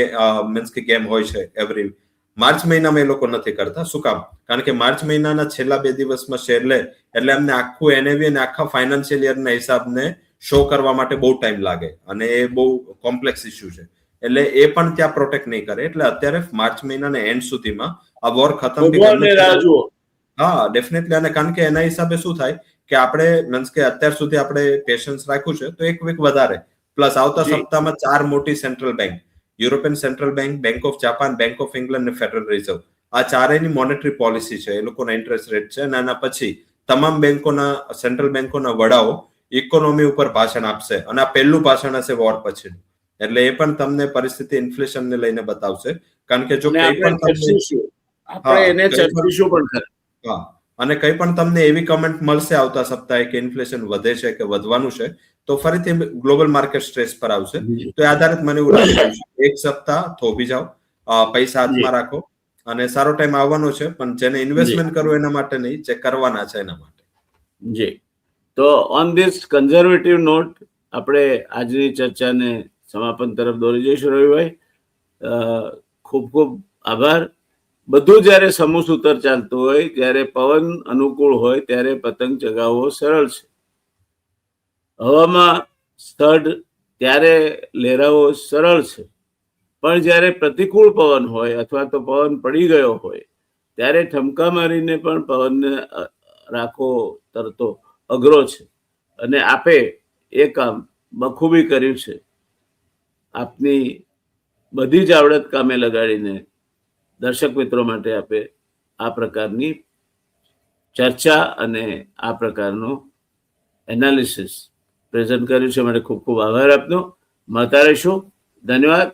મીન્સ કે ગેમ હોય છે એવરી. માર્ચ મહિનામાં એ લોકો નથી કરતા. શું કામ? કારણ કે માર્ચ મહિનાના છેલ્લા 2 દિવસમાં શેર લે એટલે એમને આખું એનએવી અને આખા ફાઇનાન્શિયલ યરના હિસાબને શો કરવા માટે બહુ ટાઈમ લાગે, અને એ બહુ કોમ્પ્લેક્સ ઇસ્યુ છે. એટલે એ પણ ત્યાં પ્રોટેક્ટ નહીં કરે. એટલે અત્યારે માર્ચ મહિનાના એન્ડ સુધીમાં આ વોર ખતમ હા ડેફિનેટલી. અને કારણ કે એના હિસાબે શું થાય કે આપણે મીન્સ કે અત્યાર સુધી આપણે પેશન્સ રાખ્યું છે તો એક વીક વધારે, પ્લસ આવતા સપ્તાહમાં 4 મોટી central bank, European central bank, bank of Japan, bank of England અને ફેડરલ રિઝર્વ, આ ચારેયની મોનેટરી પોલિસી છે, એ લોકોના ઇન્ટરેસ્ટ રેટ છે. અને આના પછી તમામ બેંકોના, સેન્ટ્રલ બેંકોના વડાઓ ઇકોનોમી ઉપર ભાષણ આપશે, અને આ પહેલું ભાષણ હશે વોર પછી. એટલે એ પણ તમને પરિસ્થિતિ ઇન્ફ્લેશનને લઈને બતાવશે. કારણ કે જો કંઈ પણ અને કંઈ પણ તમને એવી કમેન્ટ મળશે આવતા સપ્તાહે કે ઇન્ફ્લેશન વધે છે કે વધવાનું છે, તો ફરીથી ગ્લોબલ માર્કેટ સ્ટ્રેસ પર આવશે. તો એ આધારિત મને એવું લાગી રહ્યું છે એક સપ્તાહ થોભી જાઓ, પૈસા હાથમાં રાખો, અને સારો ટાઈમ આવવાનો છે, પણ જેને ઇન્વેસ્ટમેન્ટ કરવું એના માટે નહીં, જે કરવાના છે એના માટે. જી. તો ઓન ધીસ કન્ઝર્વેટિવ નોટ આપણે આજની ચર્ચાને સમાપન તરફ દોરી જઈશું. રવિભાઈ, ખૂબ ખૂબ આભાર. બધું જ્યારે સમૂહસૂત્ર ચાલતું હોય, જ્યારે પવન અનુકૂળ હોય ત્યારે પતંગ ચગાવવો સરળ છે. હવામાં સ્થળ ત્યારે લહેરાવો સરળ છે, પણ જ્યારે પ્રતિકૂળ પવન હોય અથવા તો પવન પડી ગયો હોય ત્યારે ઠમકા મારીને પણ પવનને રાખવો તરતો અઘરો છે. અને આપે એ કામ બખૂબી કર્યું છે. આપની બધી જ આવડત કામે લગાડીને દર્શક મિત્રો માટે આપે આ પ્રકારની ચર્ચા અને આ પ્રકારનું એનાલિસિસ પ્રેઝન્ટ કર્યું છે. માટે ખૂબ ખૂબ આભાર આપનો. મળતા રહીશું. ધન્યવાદ.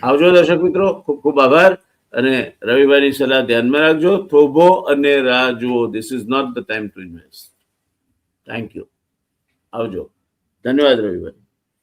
આવજો દર્શક મિત્રો. ખૂબ ખૂબ આભાર. અને રવિભાઈની સલાહ ધ્યાનમાં રાખજો. થોભો અને રાહ જુઓ. This is not the time to invest. Thank you. આવજો. ધન્યવાદ રવિભાઈ.